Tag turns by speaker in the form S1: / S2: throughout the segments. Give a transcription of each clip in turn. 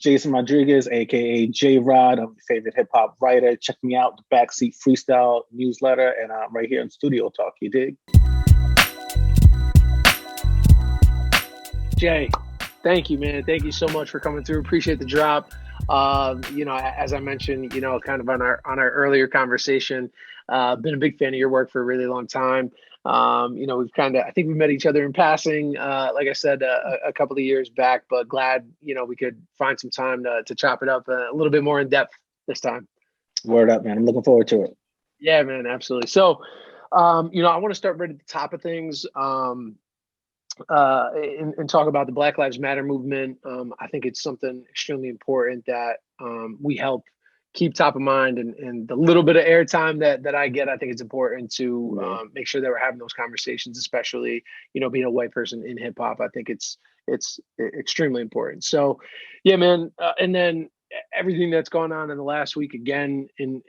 S1: Jayson Rodriguez, aka J Rod. I'm your favorite hip hop writer. Check me out, the Backseat Freestyle newsletter, and I'm right here in Studio Talk. You dig?
S2: Jay, thank you, man. Thank you so much for coming through. Appreciate the drop. As I mentioned, kind of on our earlier conversation, been a big fan of your work for a really long time. I think we met each other in passing, like I said, a couple of years back, but glad, we could find some time to chop it up a little bit more in depth this time.
S1: Word up, man. I'm looking forward to it.
S2: Yeah, man, absolutely. So, I want to start right at the top of things. And talk about the Black Lives Matter movement. I think it's something extremely important that we help keep top of mind, and the little bit of airtime that I get, I think it's important to make sure that we're having those conversations, especially, being a white person in hip hop. I think it's extremely important. So, yeah, man. And then everything that's gone on in the last week, again, in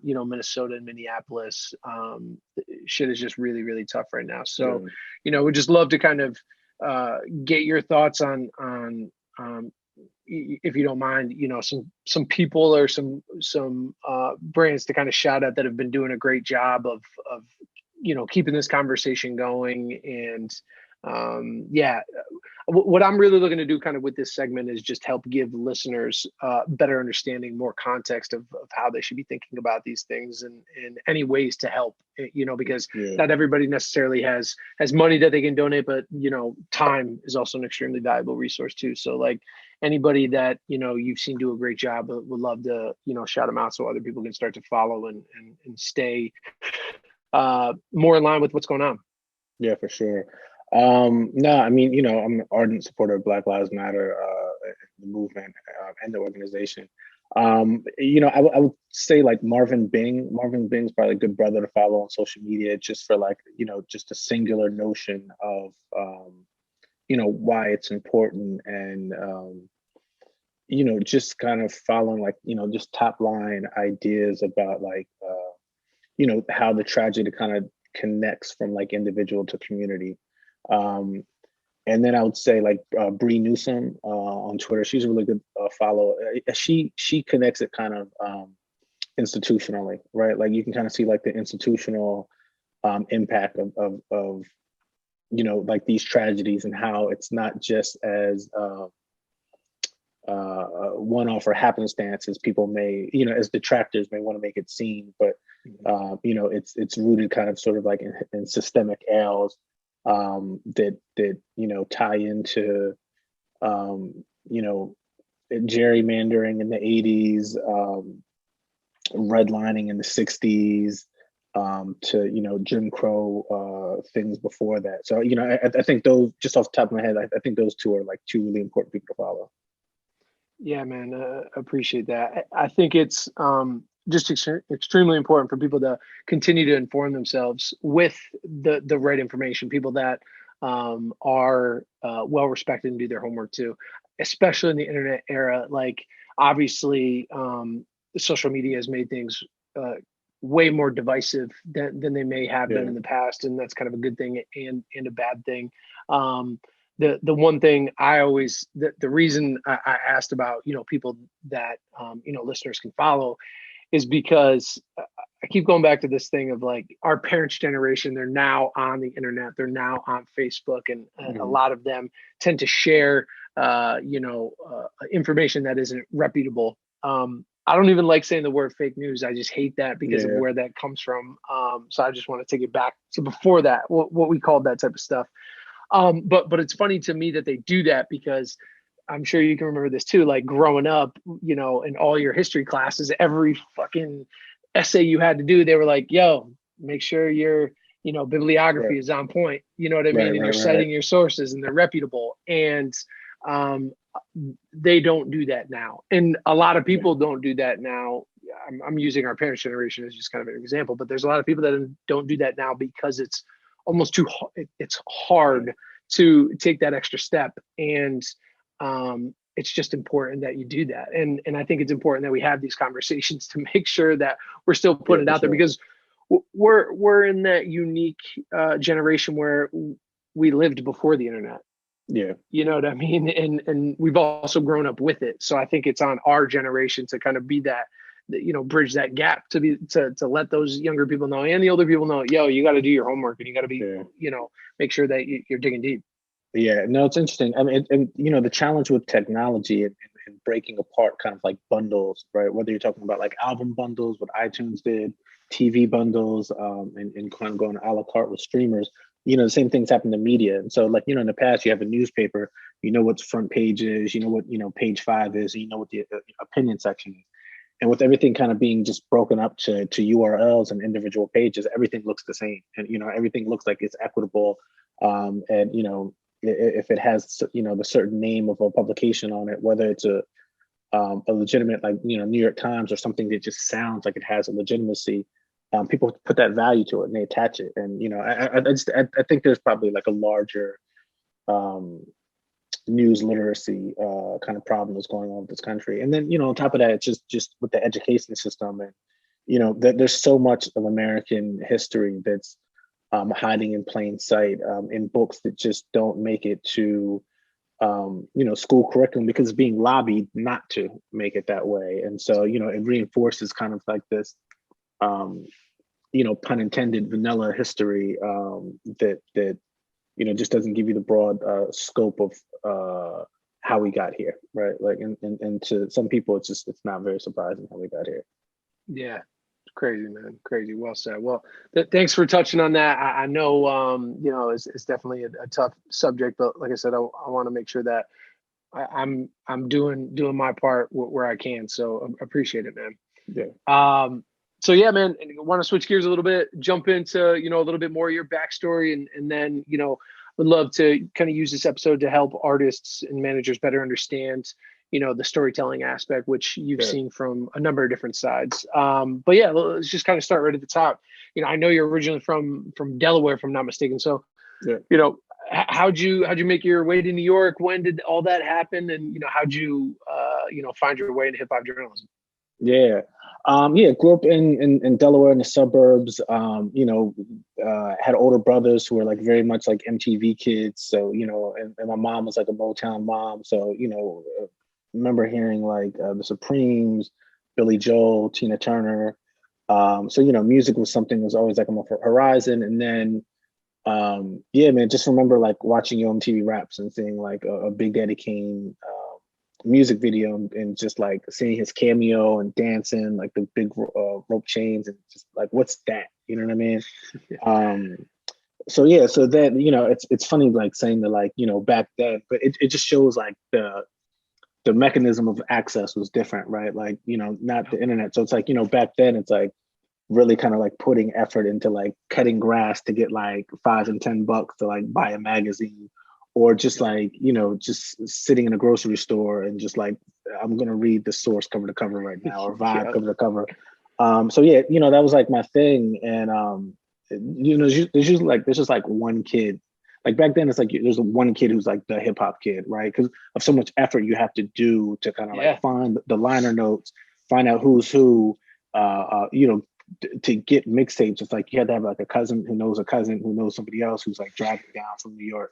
S2: Minnesota and Minneapolis, shit is just really, really tough right now. So, we'd just love to kind of get your thoughts on if you don't mind, some people or some brands to kind of shout out that have been doing a great job of keeping this conversation going. And what I'm really looking to do kind of with this segment is just help give listeners better understanding, more context of how they should be thinking about these things, and any ways to help, because not everybody necessarily has money that they can donate, but time is also an extremely valuable resource too. So like anybody that you've seen do a great job, would love to shout them out so other people can start to follow and stay more in line with what's going on.
S1: Yeah, for sure. No, I mean, I'm an ardent supporter of Black Lives Matter, the movement, and the organization. I would say like Marvin Bing's probably a good brother to follow on social media, just for like, just a singular notion of, why it's important, and, just kind of following like, just top line ideas about like, how the tragedy kind of connects from like individual to community. And then I would say like Bree Newsom on Twitter. She's a really good follow. She connects it kind of institutionally, right? Like you can kind of see like the institutional impact of like these tragedies, and how it's not just as one-off or happenstance as people may, as detractors may want to make it seem, but it's rooted kind of sort of like in systemic ails that tie into gerrymandering in the 80s, redlining in the 60s, to Jim Crow things before that. So I think those, just off the top of my head, I think those two are like two really important people to follow.
S2: Yeah, man, appreciate that. I think it's just extremely important for people to continue to inform themselves with the right information, people that are well respected and do their homework too, especially in the internet era. Like obviously social media has made things way more divisive than they may have been in the past, and that's kind of a good thing and a bad thing. The one thing I always, the reason I asked about people that listeners can follow is because I keep going back to this thing of like our parents' generation. They're now on the internet. They're now on Facebook, and a lot of them tend to share, information that isn't reputable. I don't even like saying the word fake news. I just hate that because of where that comes from. So I just want to take it back to before that, what we called that type of stuff. But it's funny to me that they do that, because I'm sure you can remember this too, like growing up, in all your history classes, every fucking essay you had to do, they were like, yo, make sure your, bibliography is on point. You know what I mean? And you're citing your sources and they're reputable. And they don't do that now. And a lot of people don't do that now. I'm using our parents' generation as just kind of an example, but there's a lot of people that don't do that now because it's almost it's hard to take that extra step. And it's just important that you do that. And I think it's important that we have these conversations to make sure that we're still putting it out there, because we're in that unique generation where we lived before the internet.
S1: Yeah.
S2: You know what I mean? And we've also grown up with it. So I think it's on our generation to kind of be that, you know, bridge that gap to let those younger people know and the older people know, yo, you got to do your homework and you got to be,
S1: Yeah.
S2: you know, make sure that you're digging deep.
S1: Yeah, no, it's interesting. I mean, and you know, the challenge with technology and breaking apart kind of like bundles, right? Whether you're talking about like album bundles, what iTunes did, TV bundles, and kind of going a la carte with streamers. You know, the same things happen to media. And so, like, you know, in the past, you have a newspaper, you know what's front page is, you know what, you know, page 5 is, and you know what the opinion section is. And with everything kind of being just broken up to URLs and individual pages, everything looks the same, and you know, everything looks like it's equitable. And you know, if it has, you know, the certain name of a publication on it, whether it's a legitimate, like, you know, New York Times or something that just sounds like it has a legitimacy, people put that value to it and they attach it. And you know, I think there's probably like a larger um, news literacy kind of problem that's going on with this country. And then, you know, on top of that, it's just with the education system, and you know, there's so much of American history that's hiding in plain sight in books that just don't make it to you know, school curriculum because it's being lobbied not to make it that way. And so, you know, it reinforces kind of like this, you know, pun intended, vanilla history that you know just doesn't give you the broad scope of how we got here, right? Like, and to some people, it's not very surprising how we got here.
S2: Yeah. Crazy, man. Crazy. Well said. Well, thanks for touching on that. I know, you know, it's definitely a tough subject, but like I said, I want to make sure that I'm doing my part where I can. So I appreciate it, man.
S1: Yeah.
S2: So yeah, man, I want to switch gears a little bit, jump into, you know, a little bit more of your backstory, and then, you know, would love to kind of use this episode to help artists and managers better understand, you know, the storytelling aspect, which you've
S1: Yeah.
S2: seen from a number of different sides. But yeah, let's just kind of start right at the top. You know, I know you're originally from Delaware, if I'm not mistaken. So,
S1: Yeah.
S2: you know, how'd you make your way to New York? When did all that happen? And you know, how'd you you know, find your way into hip hop journalism?
S1: Yeah. Yeah, grew up in Delaware in the suburbs. You know, had older brothers who were like very much like MTV kids. So, you know, and my mom was like a Motown mom. So, you know, remember hearing like the Supremes, Billy Joel, Tina Turner. So, you know, music was something that was always like on my horizon. And then, yeah, man, just remember like watching Yo MTV Raps and seeing like a Big Daddy Kane music video, and just like seeing his cameo and dancing like the big rope chains, and just like, what's that, you know what I mean? um so yeah, so then, you know, it's funny like saying that, like, you know, back then, but it just shows like the mechanism of access was different, right? Like, you know, not the internet. So it's like, you know, back then it's like really kind of like putting effort into like cutting grass to get like $5 and $10 to like buy a magazine, or just like, you know, just sitting in a grocery store and just like, I'm gonna read the Source cover to cover right now, or Vibe
S2: Yeah.
S1: cover to cover. So yeah, you know, that was like my thing. And you know, there's usually like there's just like one kid. Like back then, it's like there's one kid who's like the hip hop kid, right? Because of so much effort you have to do to kind of like
S2: Yeah.
S1: find the liner notes, find out who's who, you know, to get mixtapes. It's like you had to have like a cousin who knows a cousin who knows somebody else who's like driving down from New York.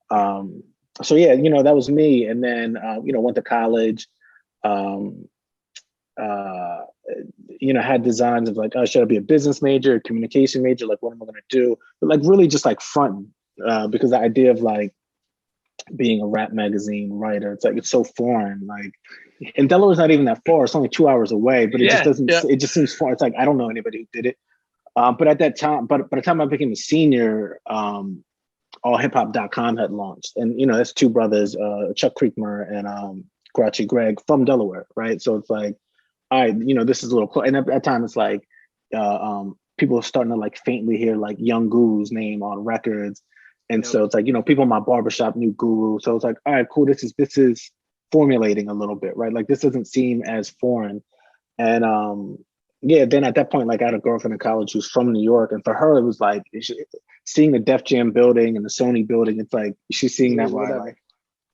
S1: Um, so yeah, you know, that was me. And then, you know, went to college, um, uh, you know, had designs of like, oh, should I be a business major, a communication major? Like, what am I going to do? But like really just like fronting, because the idea of like being a rap magazine writer, it's like, it's so foreign. Like, and Delaware's not even that far. It's only 2 hours away, but it just
S2: Yeah.
S1: doesn't,
S2: Yeah.
S1: it just seems foreign. It's like, I don't know anybody who did it. But at that time, but by the time I became a senior, allhiphop.com had launched. And, you know, that's two brothers, Chuck Creekmer and Grouchy Greg from Delaware, right? So it's like, all right, you know, this is a little close. And at that time, it's like people are starting to like faintly hear like Young Guru's name on records. And
S2: Yep.
S1: so it's like, you know, people in my barbershop knew Guru. So it's like, all right, cool. This is formulating a little bit, right? Like this doesn't seem as foreign. And yeah, then at that point, like I had a girlfriend in college who's from New York, and for her it was like seeing the Def Jam building and the Sony building. It's like she's seeing that while like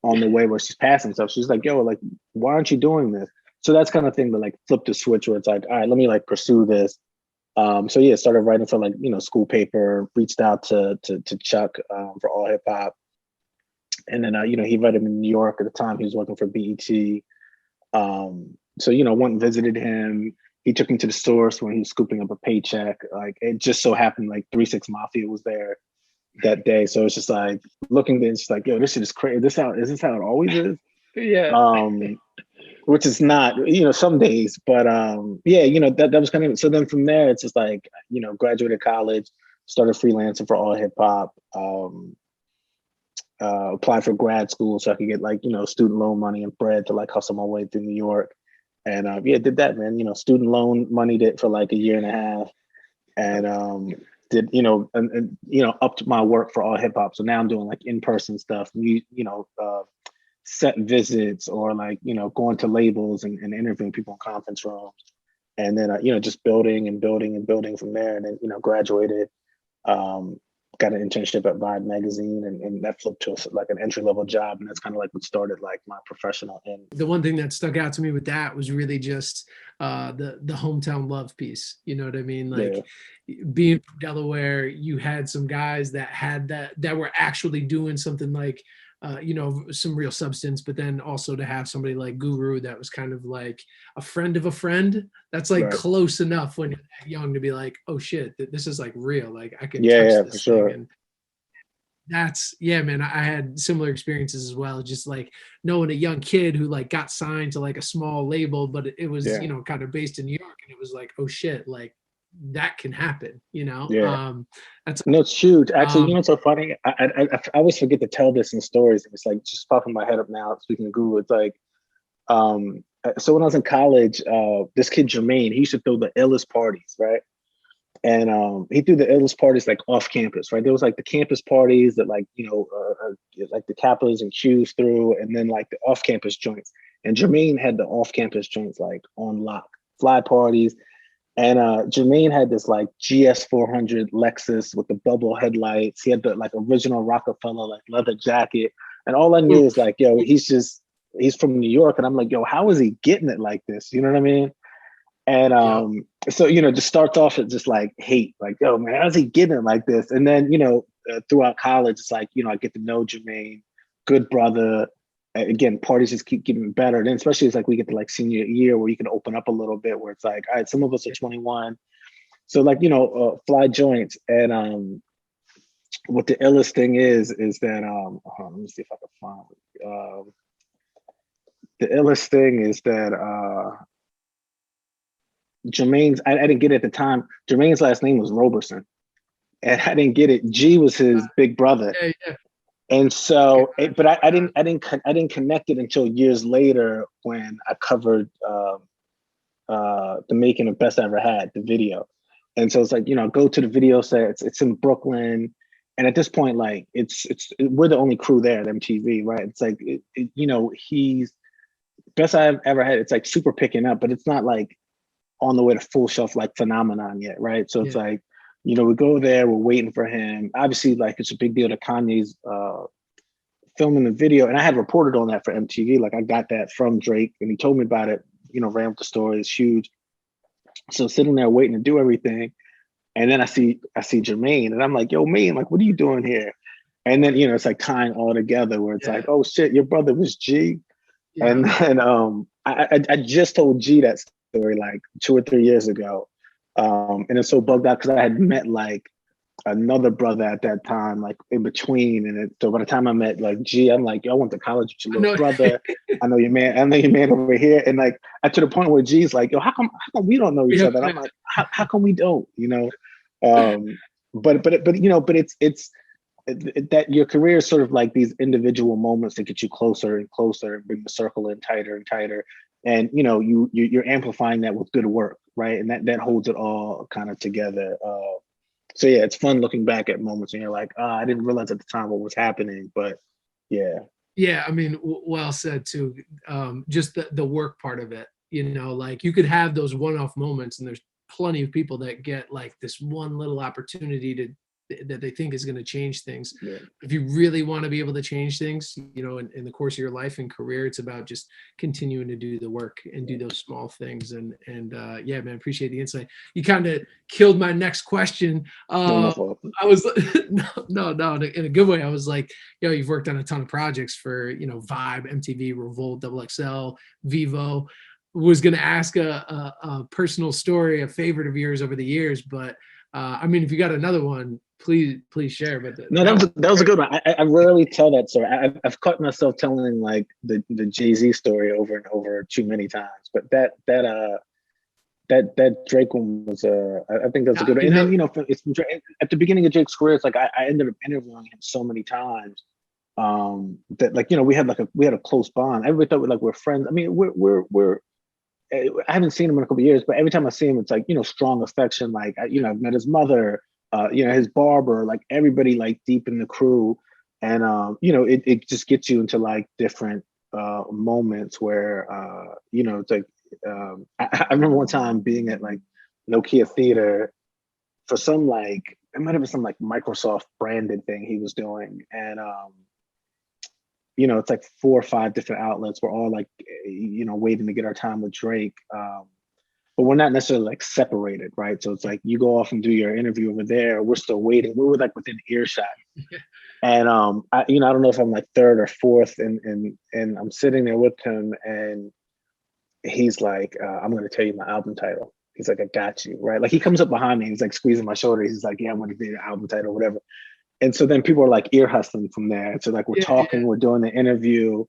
S1: on the way where she's passing stuff. She's like, "Yo, like, why aren't you doing this?" So that's kind of thing that like flipped the switch where it's like, all right, let me like pursue this. So yeah, started writing for like, you know, school paper. Reached out to Chuck for All Hip Hop. And then, you know, he invited me to New York at the time. He was working for BET. So, you know, went and visited him. He took me to the source when he was scooping up a paycheck. Like, it just so happened like 3 6 Mafia was there that day. So it's just like looking at it, it's like, yo, this shit is crazy. Is this how it always is?
S2: Yeah.
S1: Which is not, you know, some days, but yeah, you know, that was kind of, so then from there, it's just like, you know, graduated college, started freelancing for all hip hop, applied for grad school so I could get like, you know, student loan money and bread to like hustle my way through New York. And yeah, did that, man. You know, student loan moneyed it for like a year and a half, and did, you know, and you know, upped my work for all hip hop. So now I'm doing like in-person stuff, you know, set visits, or like, you know, going to labels and interviewing people in conference rooms, and then you know, just building and building and building from there. And then, you know, graduated, got an internship at Vibe magazine, and that flipped to like an entry-level job, and that's kind of like what started like my professional end.
S2: The one thing that stuck out to me with that was really just the hometown love piece. You know what I mean? Like, being from Delaware, you had some guys that had that were actually doing something like, you know, some real substance, but then also to have somebody like Guru that was kind of like a friend of a friend. That's like
S1: Right.
S2: close enough when you're that young to be like, oh shit, this is like real. Like, I can touch
S1: Yeah,
S2: this
S1: for
S2: thing.
S1: sure.
S2: And that's, yeah, man, I had similar experiences as well. Just like knowing a young kid who like got signed to like a small label, but it was,
S1: Yeah.
S2: you know, kind of based in New York, and it was like, oh shit, like that can happen, you know?
S1: Yeah.
S2: That's
S1: No, it's huge. Actually, you know
S2: um
S1: what's so funny? I always forget to tell this in stories. And it's like just popping my head up now. Speaking of Google, it's like, so when I was in college, this kid Jermaine, he used to throw the illest parties, right? And he threw the illest parties like off campus, right? There was like the campus parties that, like, you know, like the Kappas and Qs through, and then like the off campus joints. And Jermaine had the off campus joints like on lock, fly parties. And Jermaine had this like GS 400 Lexus with the bubble headlights. He had the like original Rockefeller like leather jacket. And all I knew is like, yo, he's from New York. And I'm like, yo, how is he getting it like this? You know what I mean? And so, you know, just starts off at just like hate, like, yo, man, how's he getting it like this? And then, you know, throughout college, it's like, you know, I get to know Jermaine, good brother. Again, parties just keep getting better. And then especially it's like we get to like senior year where you can open up a little bit, where it's like, all right, some of us are 21. So like, you know, fly joints. And what the illest thing is that, hold on, let me see if I can find it. The illest thing is that, Jermaine's, I didn't get it at the time. Jermaine's last name was Roberson, and I didn't get it. G was his big brother,
S2: yeah.
S1: and so, but I didn't connect it until years later when I covered the making of Best I Ever Had, the video, and so it's like, you know, go to the video set. It's in Brooklyn, and at this point, like we're the only crew there at MTV, right? It's like you know, he's Best I've Ever Had. It's like super picking up, but it's not like on the way to full shelf like phenomenon yet, right? So it's like, you know, we go there, we're waiting for him. Obviously, like, it's a big deal that Kanye's filming the video, and I had reported on that for MTV. Like, I got that from Drake, and he told me about it. You know, ran with the story. It's huge. So sitting there waiting to do everything, and then I see Jermaine, and I'm like, yo, man, like, what are you doing here? And then, you know, it's like tying all together, where it's like, oh shit, your brother was G. And then I just told G that story like 2 or 3 years ago. And it's so bugged out because I had met like another brother at that time, like in between. And so by the time I met like G, I'm like, yo, I went to college with your little brother. I know your man over here. And like, to the point where G's like, yo, how come we don't know each other? And I'm like, how come we don't, you know? But you know, but it's that your career is sort of like these individual moments that get you closer and closer and bring the circle in tighter and tighter. And, you know, you're amplifying that with good work, right? And that holds it all kind of together. So yeah, it's fun looking back at moments and you're like, I didn't realize at the time what was happening, but yeah.
S2: Yeah, I mean, well said too. Just the work part of it, you know, like you could have those one-off moments, and there's plenty of people that get like this one little opportunity to that they think is going to change things.
S1: Yeah.
S2: If you really want to be able to change things, you know, in the course of your life and career, it's about just continuing to do the work and do those small things. And yeah, man, appreciate the insight. You kind of killed my next question.
S1: No, my fault.
S2: I was no, in a good way. I was like, yo, you've worked on a ton of projects for, you know, Vibe, MTV, Revolt, XXL, VEVO. Was going to ask a personal story, a favorite of yours over the years, but I mean, if you got another one, please share. But
S1: no, that was a good one. I rarely tell that story. I've caught myself telling like the Jay-Z story over and over too many times. But that Drake one was I think that's a good one. And then, you know, it's at the beginning of Drake's career, it's like I ended up interviewing him so many times that, like, you know, we had a close bond. Everybody thought we're friends. I mean, we're I haven't seen him in a couple of years, but every time I see him, it's like, you know, strong affection. Like, you know, I've met his mother, you know, his barber, like everybody like deep in the crew. And, you know, it just gets you into like different moments where, you know, it's like, I remember one time being at like Nokia Theater for some, like, it might have been some like Microsoft branded thing he was doing. And, you know, it's like 4 or 5 different outlets. We're all like, you know, waiting to get our time with Drake. But we're not necessarily like separated, right? So it's like you go off and do your interview over there. We're still waiting. We were like within earshot. And you know, I don't know if I'm like third or fourth, and I'm sitting there with him, and he's like, I'm gonna tell you my album title. He's like, I got you, right? Like he comes up behind me, he's like squeezing my shoulder. He's like, yeah, I'm gonna do your album title, whatever. And so then people are like ear hustling from there. So like we're talking, we're doing the interview,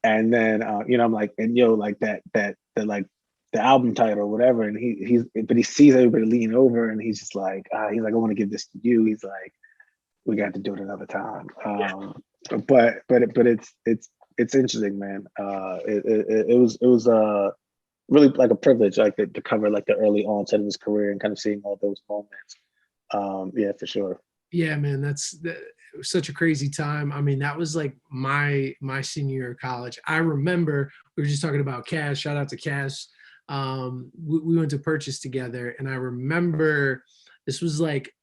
S1: and then you know, I'm like, and yo, like the like the album title or whatever. And he sees everybody lean over, and he's just like, he's like, I want to give this to you. He's like, we got to do it another time. But it's interesting, man. It was really like a privilege, like to cover like the early onset of his career and kind of seeing all those moments. Yeah, for sure.
S2: Yeah, man, that was such a crazy time. I mean, that was like my senior year of college. I remember we were just talking about Cass. Shout out to Cass. We went to Purchase together, and I remember this was like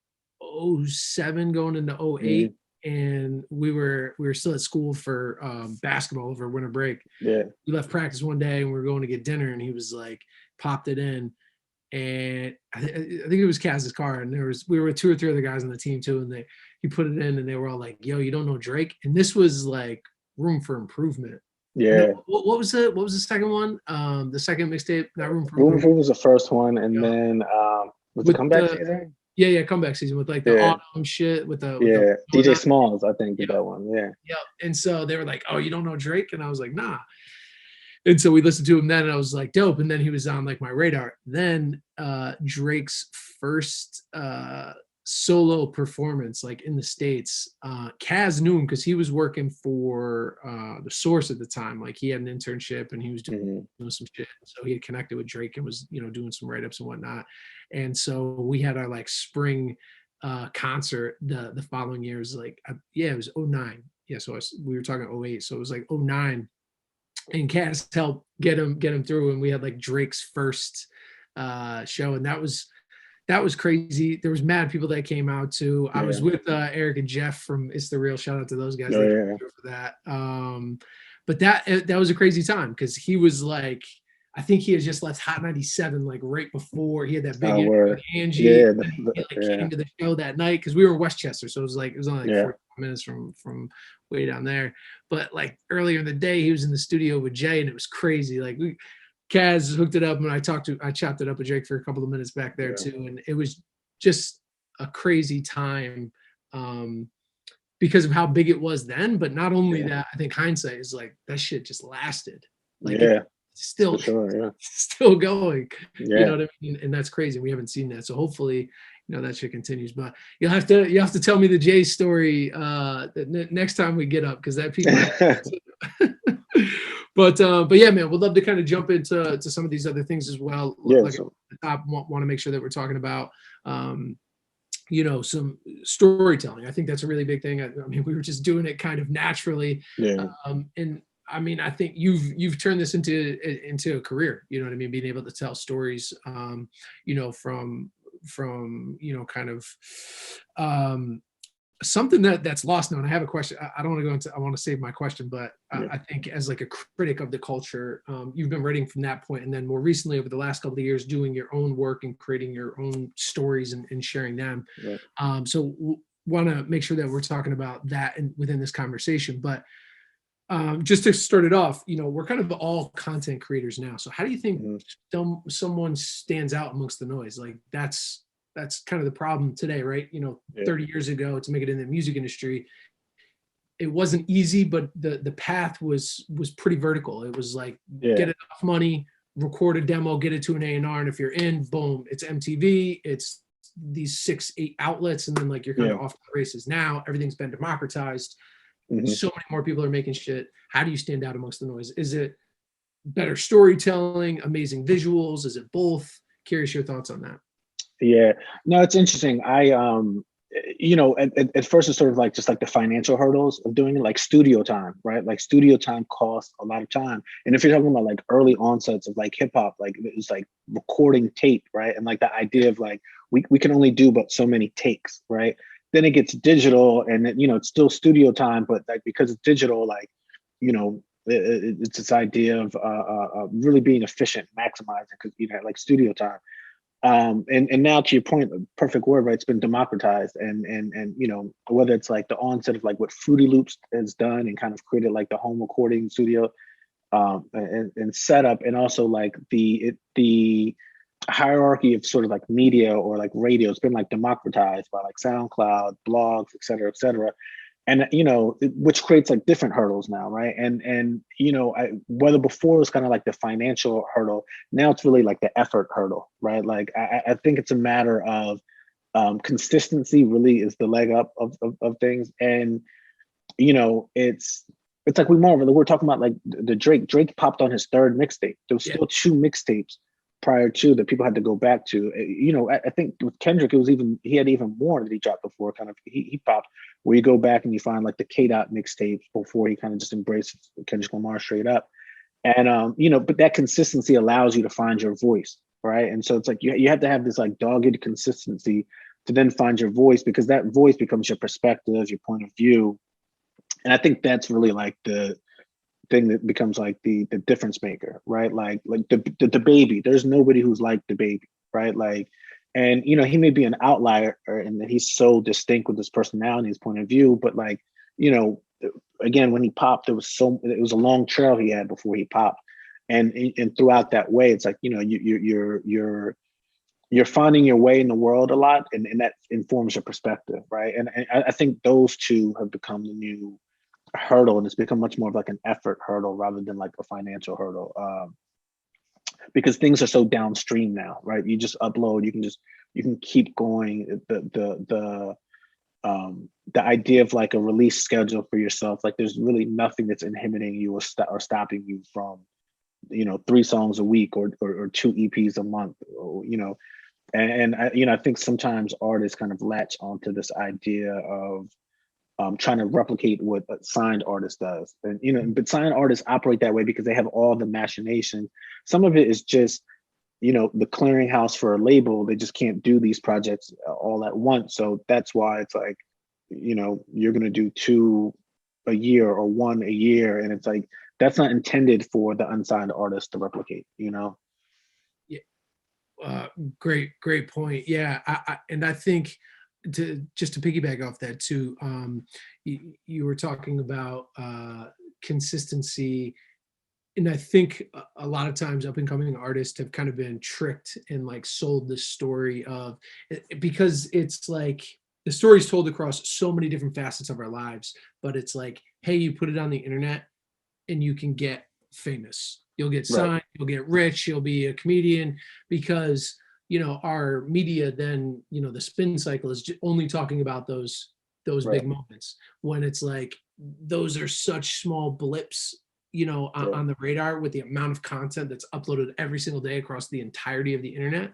S2: 07 going into 08, and we were still at school for basketball over winter break.
S1: Yeah,
S2: we left practice one day, and we were going to get dinner, and he was like, popped it in. And I think it was Kaz's car, and we were with 2 or 3 other guys on the team too, and he put it in, and they were all like, "Yo, you don't know Drake?" And this was like Room for Improvement.
S1: Yeah.
S2: What was the second one? The second mixtape, not Room for
S1: Improvement. Room was the first one, and then was the comeback season?
S2: Yeah, comeback season with like the autumn shit with the
S1: DJ Smalls, I think did that one. Yeah.
S2: And so they were like, "Oh, you don't know Drake?" And I was like, "Nah." And so we listened to him then, and I was like, dope. And then he was on like my radar. Then Drake's first solo performance, like in the States, Kaz knew him because he was working for The Source at the time. Like he had an internship, and he was doing some shit. So he had connected with Drake and was, you know, doing some write-ups and whatnot. And so we had our like spring concert the following year. It was like, it was 09. Yeah, so we were talking 08. So it was like 09. And Cass helped get him through, and we had like Drake's first show, and that was crazy. There was mad people that came out too. I was with Eric and Jeff from It's the Real. Shout out to those guys for that. But that was a crazy time because he was like, I think he had just left Hot 97 like right before he had that big interview with Angie. He came to the show that night because we were in Westchester, so it was only like 45 minutes from way down there. But like earlier in the day, he was in the studio with Jay, and it was crazy. Like Kaz hooked it up, and I chopped it up with Drake for a couple of minutes back there too, and it was just a crazy time because of how big it was then. But not only that, I think hindsight is like that shit just lasted. Like still going. You know what I mean? And that's crazy. We haven't seen that, so hopefully, you know, that shit continues. But you'll have to tell me the Jay story next time we get up, because that people. But yeah, man, we'd love to kind of jump into some of these other things as well. Like at the top, want to make sure that we're talking about you know, some storytelling. I think that's a really big thing. I mean, we were just doing it kind of naturally. And I mean, I think you've turned this into a career, you know what I mean? Being able to tell stories, you know, from
S3: you know, kind of something that's lost now. And I have a question. I don't want to go into, I want to save my question, but I think as like a critic of the culture, you've been writing from that point, and then more recently over the last couple of years, doing your own work and creating your own stories and sharing them.
S1: Right.
S3: So want to make sure that we're talking about that within this conversation. But just to start it off, you know, we're kind of all content creators now. So how do you think someone stands out amongst the noise? Like that's kind of the problem today, right? You know, 30 years ago, to make it in the music industry, it wasn't easy, but the path was pretty vertical. It was like, get enough money, record a demo, get it to an A&R, and if you're in, boom, it's MTV, it's these 6-8 outlets, and then like you're kind of off to the races. Now everything's been democratized. So many more people are making shit. How do you stand out amongst the noise? Is it better storytelling, amazing visuals? Is it both? Curious your thoughts on that.
S1: Yeah, no, it's interesting. You know, at first it's sort of like just like the financial hurdles of doing it, like studio time, right? Like studio time costs a lot of time. And if you're talking about like early onsets of like hip hop, like it's like recording tape, right? And like the idea of like, we can only do but so many takes, right? Then it gets digital, and you know, it's still studio time, but like because it's digital, like, you know, it's this idea of really being efficient, maximizing, because you know, like studio time. And now to your point, perfect word, right? It's been democratized, and you know, whether it's like the onset of like what Fruity Loops has done and kind of created like the home recording studio and setup, and also like the hierarchy of sort of like media or like radio, it's been like democratized by like SoundCloud, blogs, et cetera, et cetera. And you know, which creates like different hurdles now, right? And you know, whether before it was kind of like the financial hurdle, now it's really like the effort hurdle, right? Like I think it's a matter of consistency really is the leg up of things. And you know, it's like we're talking about like the Drake popped on his third mixtape. There was still 2 mixtapes prior to that people had to go back to. You know, I think with Kendrick, he had even more that he dropped before kind of he popped, where you go back and you find like the K-Dot mixtapes before he kind of just embraced Kendrick Lamar straight up. And you know, but that consistency allows you to find your voice, right? And so it's like you have to have this like dogged consistency to then find your voice, because that voice becomes your perspective, your point of view. And I think that's really like the thing that becomes like the difference maker, right? Like the baby. There's nobody who's like the baby, right? Like, and you know, he may be an outlier, and that he's so distinct with his personality, his point of view, but like, you know, again, when he popped, it was a long trail he had before he popped, and throughout that way, it's like, you know, you're finding your way in the world a lot, and that informs your perspective, right? And I think those two have become the new hurdle, and it's become much more of like an effort hurdle rather than like a financial hurdle, because things are so downstream now, right? You just upload, you can keep going. The idea of like a release schedule for yourself, like there's really nothing that's inhibiting you or stopping you from, you know, 3 songs a week or 2 EPs a month, or, you know. And I, you know, I think sometimes artists kind of latch onto this idea of trying to replicate what a signed artist does. And, you know, but signed artists operate that way because they have all the machination. Some of it is just, you know, the clearinghouse for a label. They just can't do these projects all at once. So that's why it's like, you know, you're going to do 2 a year or 1 a year. And it's like, that's not intended for the unsigned artist to replicate, you know?
S3: Yeah. Great point. Yeah. And I think, to piggyback off that too, you were talking about consistency, and I think a lot of times up and coming artists have kind of been tricked and like sold the story of, because it's like the story's told across so many different facets of our lives, but it's like, hey, you put it on the internet and you can get famous, you'll get signed, right, you'll get rich, you'll be a comedian, because you know, our media then, you know, the spin cycle is only talking about those right, big moments, when it's like those are such small blips, you know, on the radar with the amount of content that's uploaded every single day across the entirety of the internet.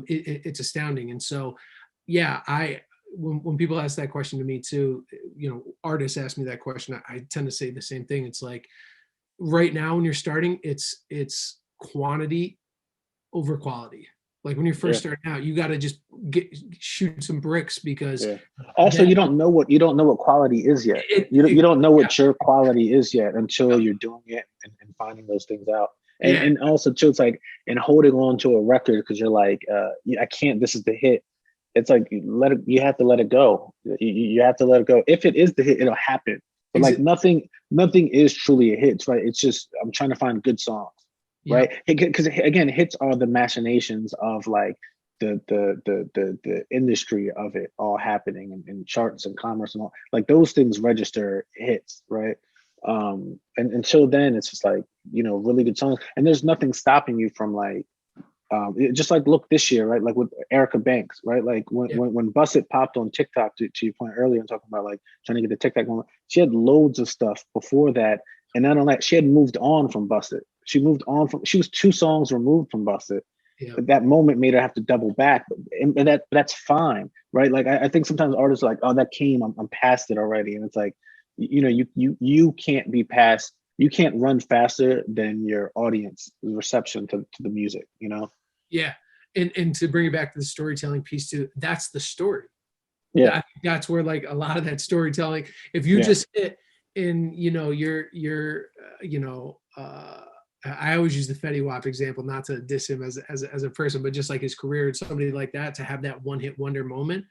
S3: It's astounding. And so, yeah, when people ask that question to me too, you know, artists ask me that question, I tend to say the same thing. It's like, right now when you're starting, it's quantity over quality. Like when you're first starting out, you got to just shoot some bricks because
S1: also you don't know what quality is yet. You don't know what your quality is yet until you're doing it and finding those things out. And also too, it's like, and holding on to a record because you're like, I can't, this is the hit. It's like, you have to let it go. You have to let it go. If it is the hit, it'll happen. But like nothing is truly a hit, right? It's just, I'm trying to find good songs, right? Because again, hits are the machinations of like the industry of it all happening and charts and commerce and all, like those things register hits, right? And until then, it's just like, really good songs. And there's nothing stopping you from like, just like look this year, right? Like with Erica Banks, right? Like when Bust It popped on TikTok, to your point earlier, and talking about like trying to get the TikTok going, she had loads of stuff before that. And not only that, she had moved on from Bust It. She was 2 songs removed from Bust It. But that moment made her have to double back. And that's fine, right? Like I think sometimes artists are like, oh, that came, I'm past it already. And it's like, you can't be past, you can't run faster than your audience reception to the music,
S3: Yeah. And to bring it back to the storytelling piece too, that's the story.
S1: Yeah.
S3: That's where like a lot of that storytelling, if you just hit in, I always use the Fetty Wap example, not to diss him as a person, but just like his career and somebody like that, to have that one hit wonder moment,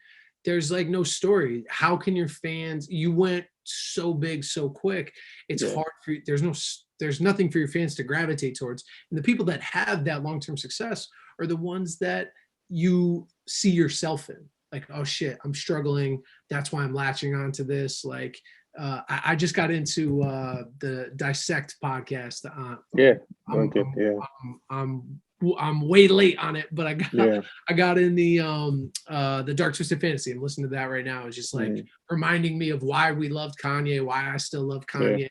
S3: there's like no story. How can your fans, you went so big so quick, it's hard for you, there's nothing for your fans to gravitate towards. And the people that have that long-term success are the ones that you see yourself in. Like, oh shit, I'm struggling, that's why I'm latching onto this. Like I just got into the Dissect podcast. I'm way late on it, but I got in the Dark Twisted Fantasy. I'm listening to that right now. It's just like reminding me of why we loved Kanye, why I still love Kanye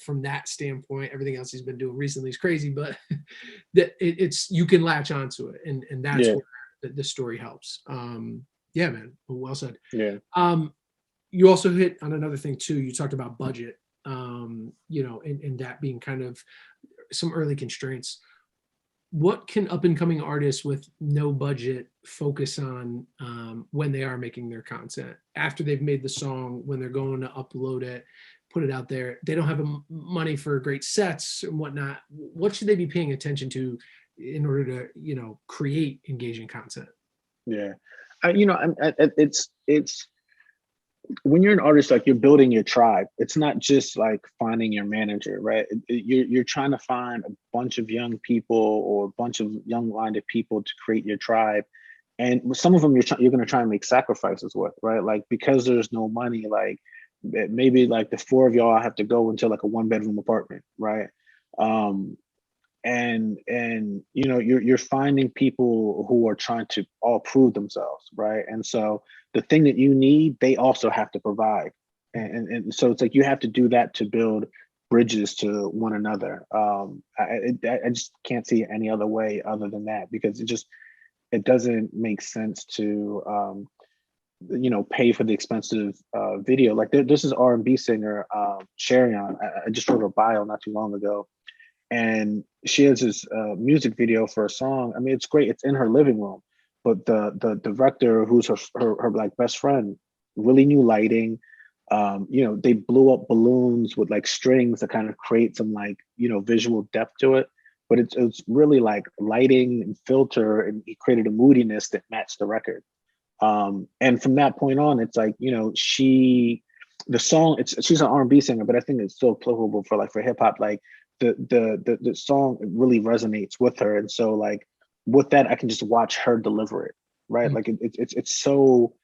S3: from that standpoint. Everything else he's been doing recently is crazy, but that it's you can latch onto it, and that's where the story helps. Yeah, man. Well said.
S1: Yeah.
S3: You also hit on another thing too. You talked about budget, and that being kind of some early constraints. What can up and coming artists with no budget focus on when they are making their content? After they've made the song, when they're going to upload it, put it out there, they don't have money for great sets and whatnot. What should they be paying attention to in order to, create engaging content?
S1: Yeah. It's when you're an artist, like you're building your tribe. It's not just like finding your manager, right? You're trying to find a bunch of young people or a bunch of young-minded people to create your tribe. And some of them you're going to try and make sacrifices with, right? Like because there's no money, like maybe like the 4 of y'all have to go into like a 1-bedroom apartment, right? And you're finding people who are trying to all prove themselves, right? And so the thing that you need, they also have to provide, and so it's like you have to do that to build bridges to one another. I just can't see any other way other than that, because it doesn't make sense to pay for the expensive video. Like this is R&B singer Sherion. I just wrote her bio not too long ago. And she has this music video for a song. I mean, it's great. It's in her living room, but the director, who's her like best friend, really knew lighting. They blew up balloons with like strings to kind of create some like visual depth to it. But it's really like lighting and filter, and he created a moodiness that matched the record. And from that point on, it's like she's an R&B singer, but I think it's still applicable for hip hop. Like the song really resonates with her, and so like with that, I can just watch her deliver it, right? Mm-hmm. Like it's so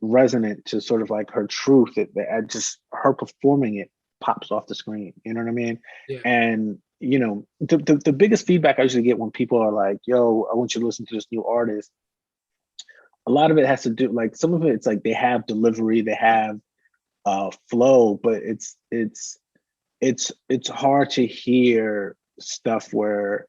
S1: resonant to sort of like her truth that I just her performing it pops off the screen. You know what I mean? Yeah. And the biggest feedback I usually get when people are like, "Yo, I want you to listen to this new artist." A lot of it has to do, like some of it's like they have delivery, they have flow, but it's hard to hear stuff where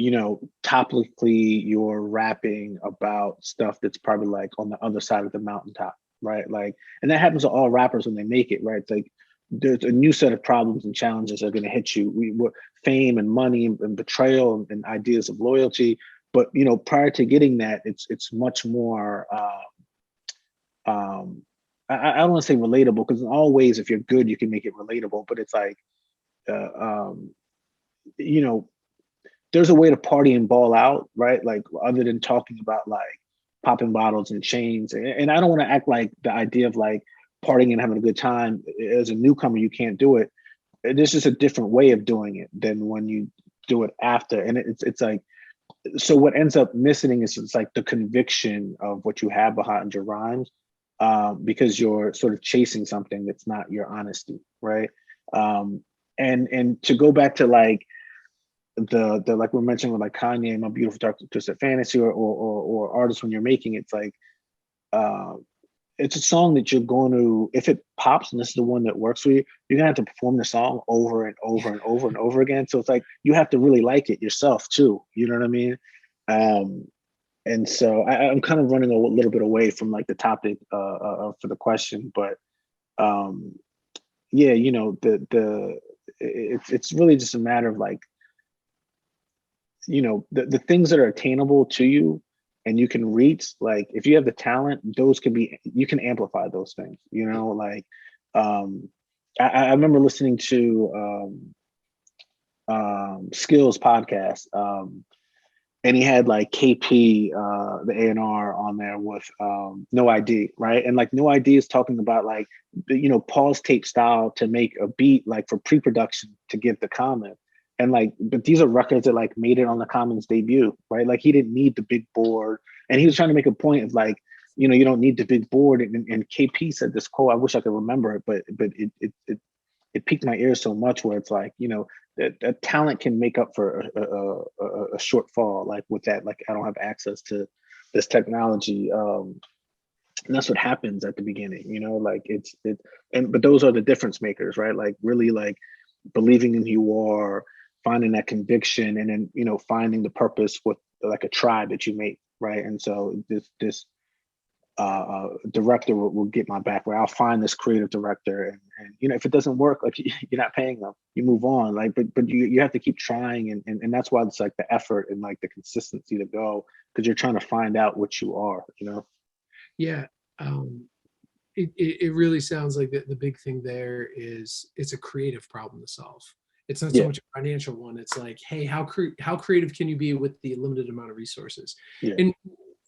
S1: topically you're rapping about stuff that's probably like on the other side of the mountaintop, right? Like, and that happens to all rappers when they make it, right? It's like there's a new set of problems and challenges that are going to hit you. Fame and money and betrayal and ideas of loyalty. But you know, prior to getting that, it's much more. I don't want to say relatable, because in all ways, if you're good, you can make it relatable. But it's like, you know, there's a way to party and ball out, right? Like, other than talking about like popping bottles and chains. And I don't want to act like the idea of like partying and having a good time as a newcomer, you can't do it. There's just a different way of doing it than when you do it after. And it's like, so what ends up missing is it's like the conviction of what you have behind your rhymes, because you're sort of chasing something that's not your honesty, right? And to go back to like the like we're mentioning with like Kanye, My Beautiful Dark Twisted Fantasy, or artists, when you're making, it's like, it's a song that you're going to, if it pops and this is the one that works for you, you're gonna have to perform the song over and over and over and over again. So it's like you have to really like it yourself too. You know what I mean? And so I'm kind of running a little bit away from like the topic for the question, but yeah, you know, it's really just a matter of like, you know, the things that are attainable to you and you can reach, like if you have the talent, those can be, you can amplify those things, you know, like I remember listening to Skills podcast, and he had like KP, the A&R on there with No ID, right? And like No ID is talking about like, you know, pause tape style to make a beat like for pre-production to give the comment. And like, but these are records that like made it on the Common's debut, right? Like he didn't need the big board, and he was trying to make a point of like, you know, you don't need the big board. And KP said this quote, I wish I could remember it, but it piqued my ears so much, where it's like, you know, that talent can make up for a shortfall, like with that, like I don't have access to this technology. And that's what happens at the beginning, you know, like but those are the difference makers, right? Like really like believing in who you are, finding that conviction, and then, you know, finding the purpose with like a tribe that you make, right? And so this director will get my back, where I'll find this creative director, and you know, if it doesn't work, like you're not paying them, you move on, like, but you have to keep trying, and that's why it's like the effort and like the consistency to go, because you're trying to find out what you are, you know.
S3: Yeah. It really sounds like the big thing there is it's a creative problem to solve. It's not so
S1: Yeah,
S3: much a financial one. It's like, hey, how creative can you be with the limited amount of resources?
S1: yeah,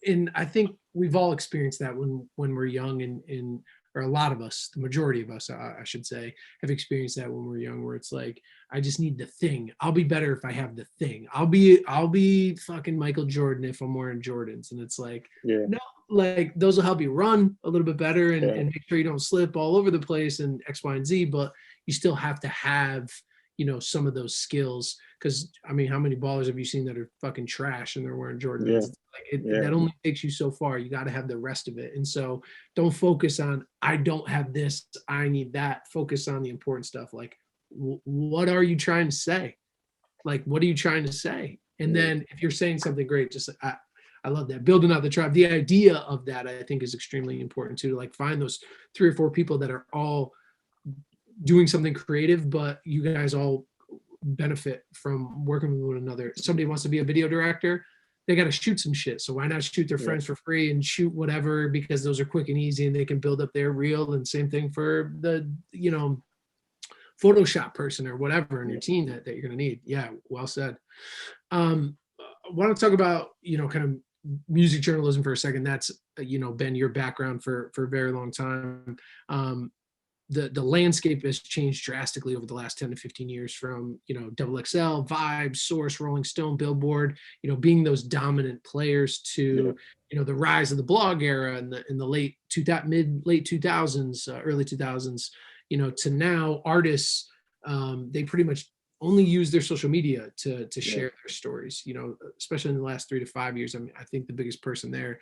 S3: And I think we've all experienced that when we're young, and or a lot of us, the majority of us, I should say, have experienced that when we're young, where it's like, I just need the thing. I'll be better if I have the thing. I'll be fucking Michael Jordan if I'm wearing Jordans. And it's like,
S1: yeah,
S3: no, like those will help you run a little bit better, and,
S1: yeah,
S3: and make sure you don't slip all over the place and X, Y, and Z, but you still have to have, you know, some of those skills. Because I mean, how many ballers have you seen that are fucking trash and they're wearing Jordans?
S1: yeah,
S3: Like
S1: yeah,
S3: that only takes you so far. You got to have the rest of it. And so don't focus on, I don't have this, I need that. Focus on the important stuff. Like, what are you trying to say? Like, what are you trying to say? And
S1: yeah,
S3: then if you're saying something great, just I love that. Building out the tribe. The idea of that, I think, is extremely important too. To like find those 3 or 4 people that are all doing something creative, but you guys all benefit from working with one another. Somebody wants to be a video director, they got to shoot some shit. So why not shoot their
S1: yeah,
S3: friends for free and shoot whatever, because those are quick and easy and they can build up their reel. And same thing for the, you know, Photoshop person or whatever in your
S1: yeah.
S3: team that you're going to need. Yeah. Well said. I want to talk about, you know, kind of music journalism for a second. That's, you know, been your background for a very long time. The landscape has changed drastically over the last 10 to 15 years, from, you know, Double XL, Vibe, Source, Rolling Stone, Billboard, you know, being those dominant players,
S1: Yeah.
S3: to, you know, the rise of the blog era in the late 2000s, early 2000s, you know, to now artists, they pretty much only use their social media to
S1: Yeah.
S3: share their stories, you know, especially in the last 3 to 5 years. I mean, I think the biggest person there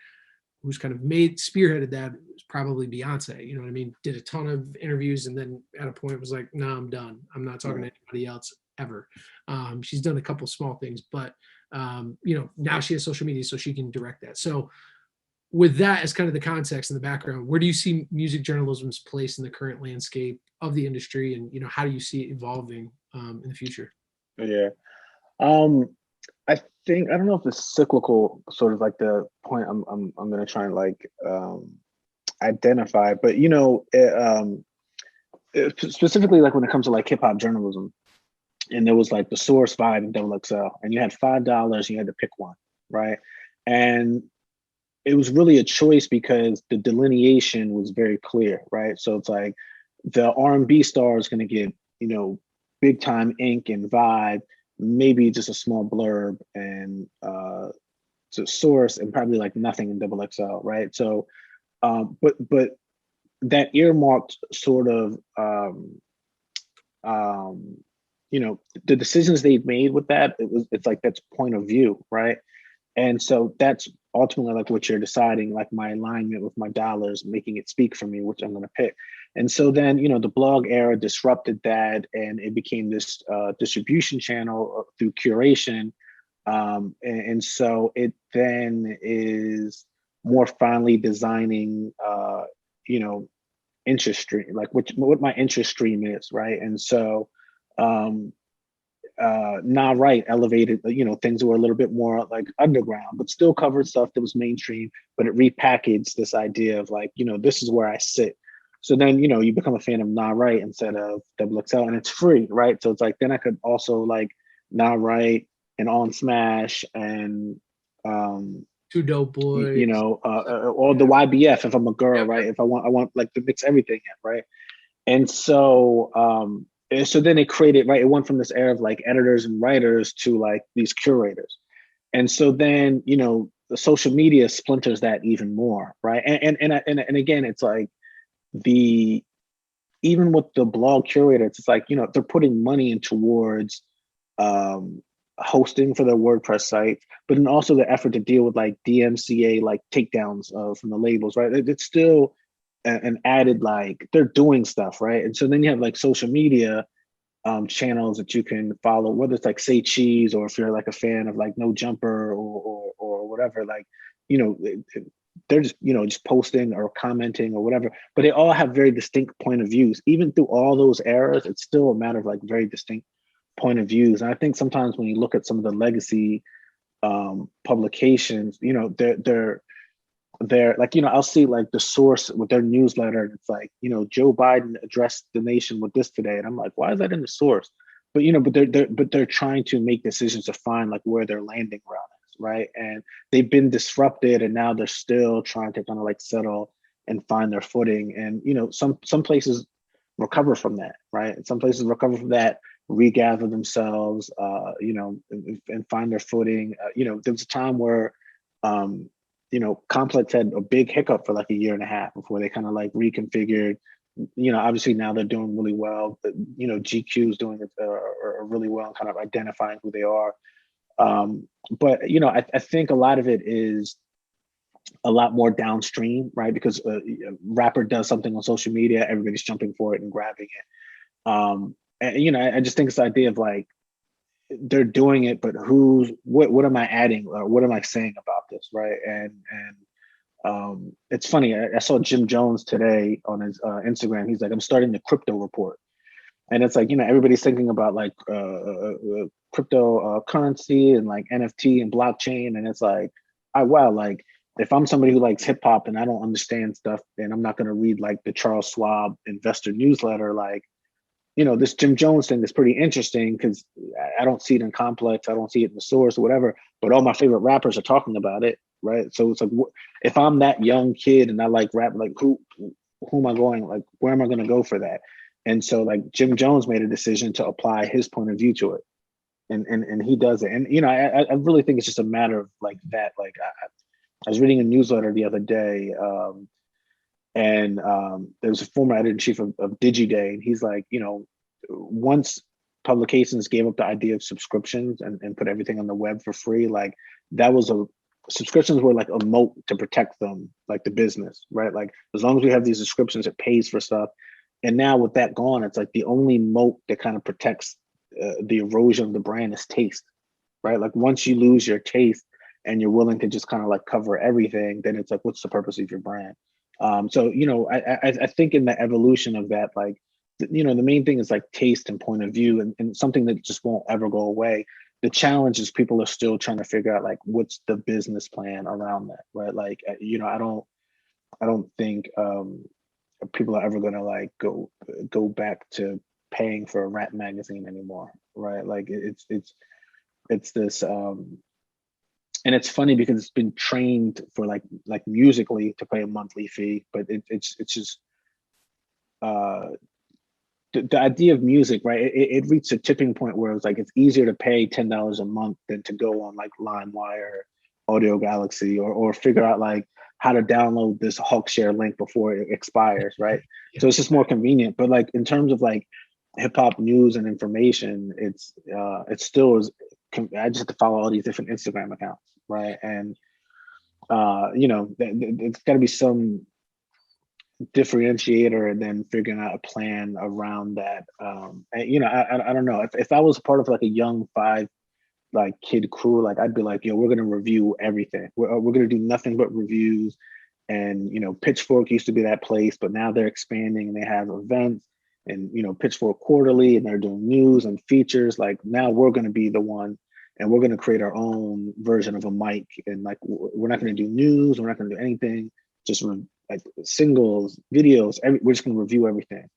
S3: who's kind of spearheaded that was probably Beyonce. You know what I mean? Did a ton of interviews, and then at a point was like, "No, I'm done. I'm not talking to anybody else ever." She's done a couple small things, but you know, now she has social media, so she can direct that. So, with that as kind of the context and the background, where do you see music journalism's place in the current landscape of the industry, and, you know, how do you see it evolving in the future?
S1: Yeah. Um, I think, I don't know if it's cyclical, sort of like the point I'm gonna try and like identify, but specifically like when it comes to like hip hop journalism, and there was like the Source 5 and Double XL, and you had $5, you had to pick one, right? And it was really a choice because the delineation was very clear, right? So it's like the R&B star is going to get, big time ink and vibe, maybe just a small blurb and to Source, and probably like nothing in Double XL, right? So, but that earmarked sort of the decisions they've made with that, it's like that's point of view, right? And so that's ultimately like what you're deciding, like my alignment with my dollars, making it speak for me, which I'm going to pick. And so then, the blog era disrupted that, and it became this distribution channel through curation. And so it then is more finely designing, interest stream, like what my interest stream is, right? And so Nah Right elevated, things that were a little bit more like underground, but still covered stuff that was mainstream, but it repackaged this idea of like, this is where I sit. So then, you become a fan of Nah Right instead of Double XL, and it's free, right? So it's like, then I could also like Nah Right and On Smash and
S3: Two Dope Boys,
S1: or the YBF if I'm a girl, right? If I want like to mix everything in, right? And so then it created, right? It went from this era of like editors and writers to like these curators. And so then, the social media splinters that even more, right? And again, it's like even with the blog curators, it's like, they're putting money in towards hosting for their WordPress site, but then also the effort to deal with like DMCA, like takedowns from the labels, right? It's still an added, like they're doing stuff, right? And so then you have like social media channels that you can follow, whether it's like Say Cheese, or if you're like a fan of like No Jumper or whatever, like, they're just, just posting or commenting or whatever, but they all have very distinct point of views. Even through all those eras, it's still a matter of like very distinct point of views. And I think sometimes when you look at some of the legacy publications, they're like, I'll see like the Source with their newsletter, and it's like, Joe Biden addressed the nation with this today, and I'm like, why is that in the Source? But they're trying to make decisions to find like where their landing route is, right? And they've been disrupted, and now they're still trying to kind of like settle and find their footing. And some places recover from that, right? And some places recover from that, regather themselves, and find their footing. There was a time where Complex had a big hiccup for like a year and a half before they kind of like reconfigured. Obviously now they're doing really well. But, GQ is doing it really well and kind of identifying who they are. But I think a lot of it is a lot more downstream, right? Because a rapper does something on social media, everybody's jumping for it and grabbing it. And I just think it's the idea of like, they're doing it, but what am I adding, or what am I saying about this, right? And it's funny, I saw Jim Jones today on his Instagram. He's like, I'm starting the crypto report, and it's like, everybody's thinking about like crypto currency and like NFT and blockchain, and it's like, wow, like if I'm somebody who likes hip hop and I don't understand stuff, and I'm not going to read like the Charles Schwab investor newsletter, like, this Jim Jones thing is pretty interesting because I don't see it in Complex, I don't see it in the Source or whatever, but all my favorite rappers are talking about it, right? So it's like, if I'm that young kid and I like rap, like who am I going, like where am I going to go for that? And so like Jim Jones made a decision to apply his point of view to it, and he does it. And I really think it's just a matter of like that. Like I was reading a newsletter the other day. And there was a former editor-in-chief of DigiDay, and he's like, once publications gave up the idea of subscriptions and put everything on the web for free, like subscriptions were like a moat to protect them, like the business, right? Like as long as we have these subscriptions, it pays for stuff. And now with that gone, it's like the only moat that kind of protects the erosion of the brand is taste, right? Like once you lose your taste and you're willing to just kind of like cover everything, then it's like, what's the purpose of your brand? So I think in the evolution of that, like the main thing is like taste and point of view, and something that just won't ever go away. the challenge is people are still trying to figure out like what's the business plan around that, right? Like, you know, I don't think people are ever gonna like go back to paying for a rap magazine anymore, right? Like it's this and it's funny because it's been trained for like musically to pay a monthly fee, but it's just uh the idea of music, right? It reached a tipping point where it's like it's easier to pay $10 a month than to go on like LimeWire, Audio Galaxy, or figure out like how to download this Hawkshare link before it expires, right?
S3: Yeah.
S1: So it's just more convenient. But like in terms of like hip hop news and information, it still is. I just have to follow all these different Instagram accounts, right? And you know, it's got to be some differentiator, and then figuring out a plan around that. And, you know, I don't know if I was part of like a young five like kid crew, like I'd be like, yo, we're gonna review everything. We're gonna do nothing but reviews. And you know, Pitchfork used to be that place, but now they're expanding and they have events, and you know, Pitchfork Quarterly, and they're doing news and features. Like now we're gonna be the one, and we're gonna create our own version of a mic. And like we're not gonna do news, we're not gonna do anything, just like singles, videos. We're just gonna review everything.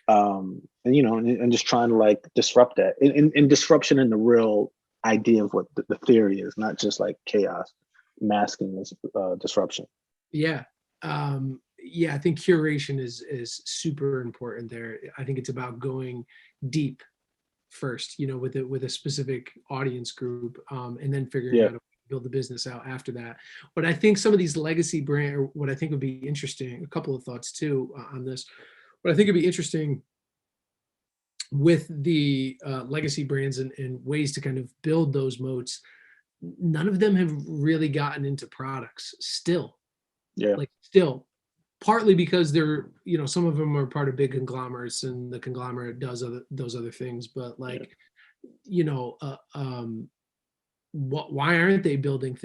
S1: And you know, and just trying to like disrupt that, and disruption in the real idea of what the theory is, not just like chaos masking this disruption.
S3: Yeah. Yeah, I think curation is super important there. I think it's about going deep first, you know, with a specific audience group, and then figuring out how to build the business out after that. But I think some of these legacy brand, or what I think would be interesting, a couple of thoughts too on this. What I think would be interesting with the legacy brands and ways to kind of build those moats, none of them have really gotten into products still.
S1: Yeah.
S3: Like still, partly because they're, you know, some of them are part of big conglomerates and the conglomerate does those other things. But like, you know, why aren't they building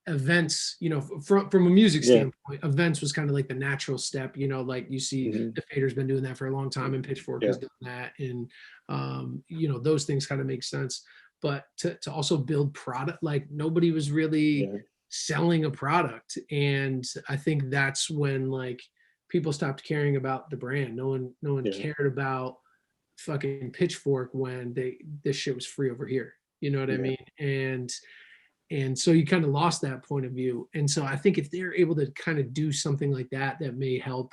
S3: events, you know, from a music standpoint? Events was kind of like the natural step, you know, like you see the Fader's been doing that for a long time, and Pitchfork has done that, and you know, those things kind of make sense. But to also build product, like nobody was really selling a product, and I think that's when like people stopped caring about the brand. No one cared about fucking Pitchfork when this shit was free over here, you know what I mean? And so you kind of lost that point of view. And so I think if they're able to kind of do something like that, that may help.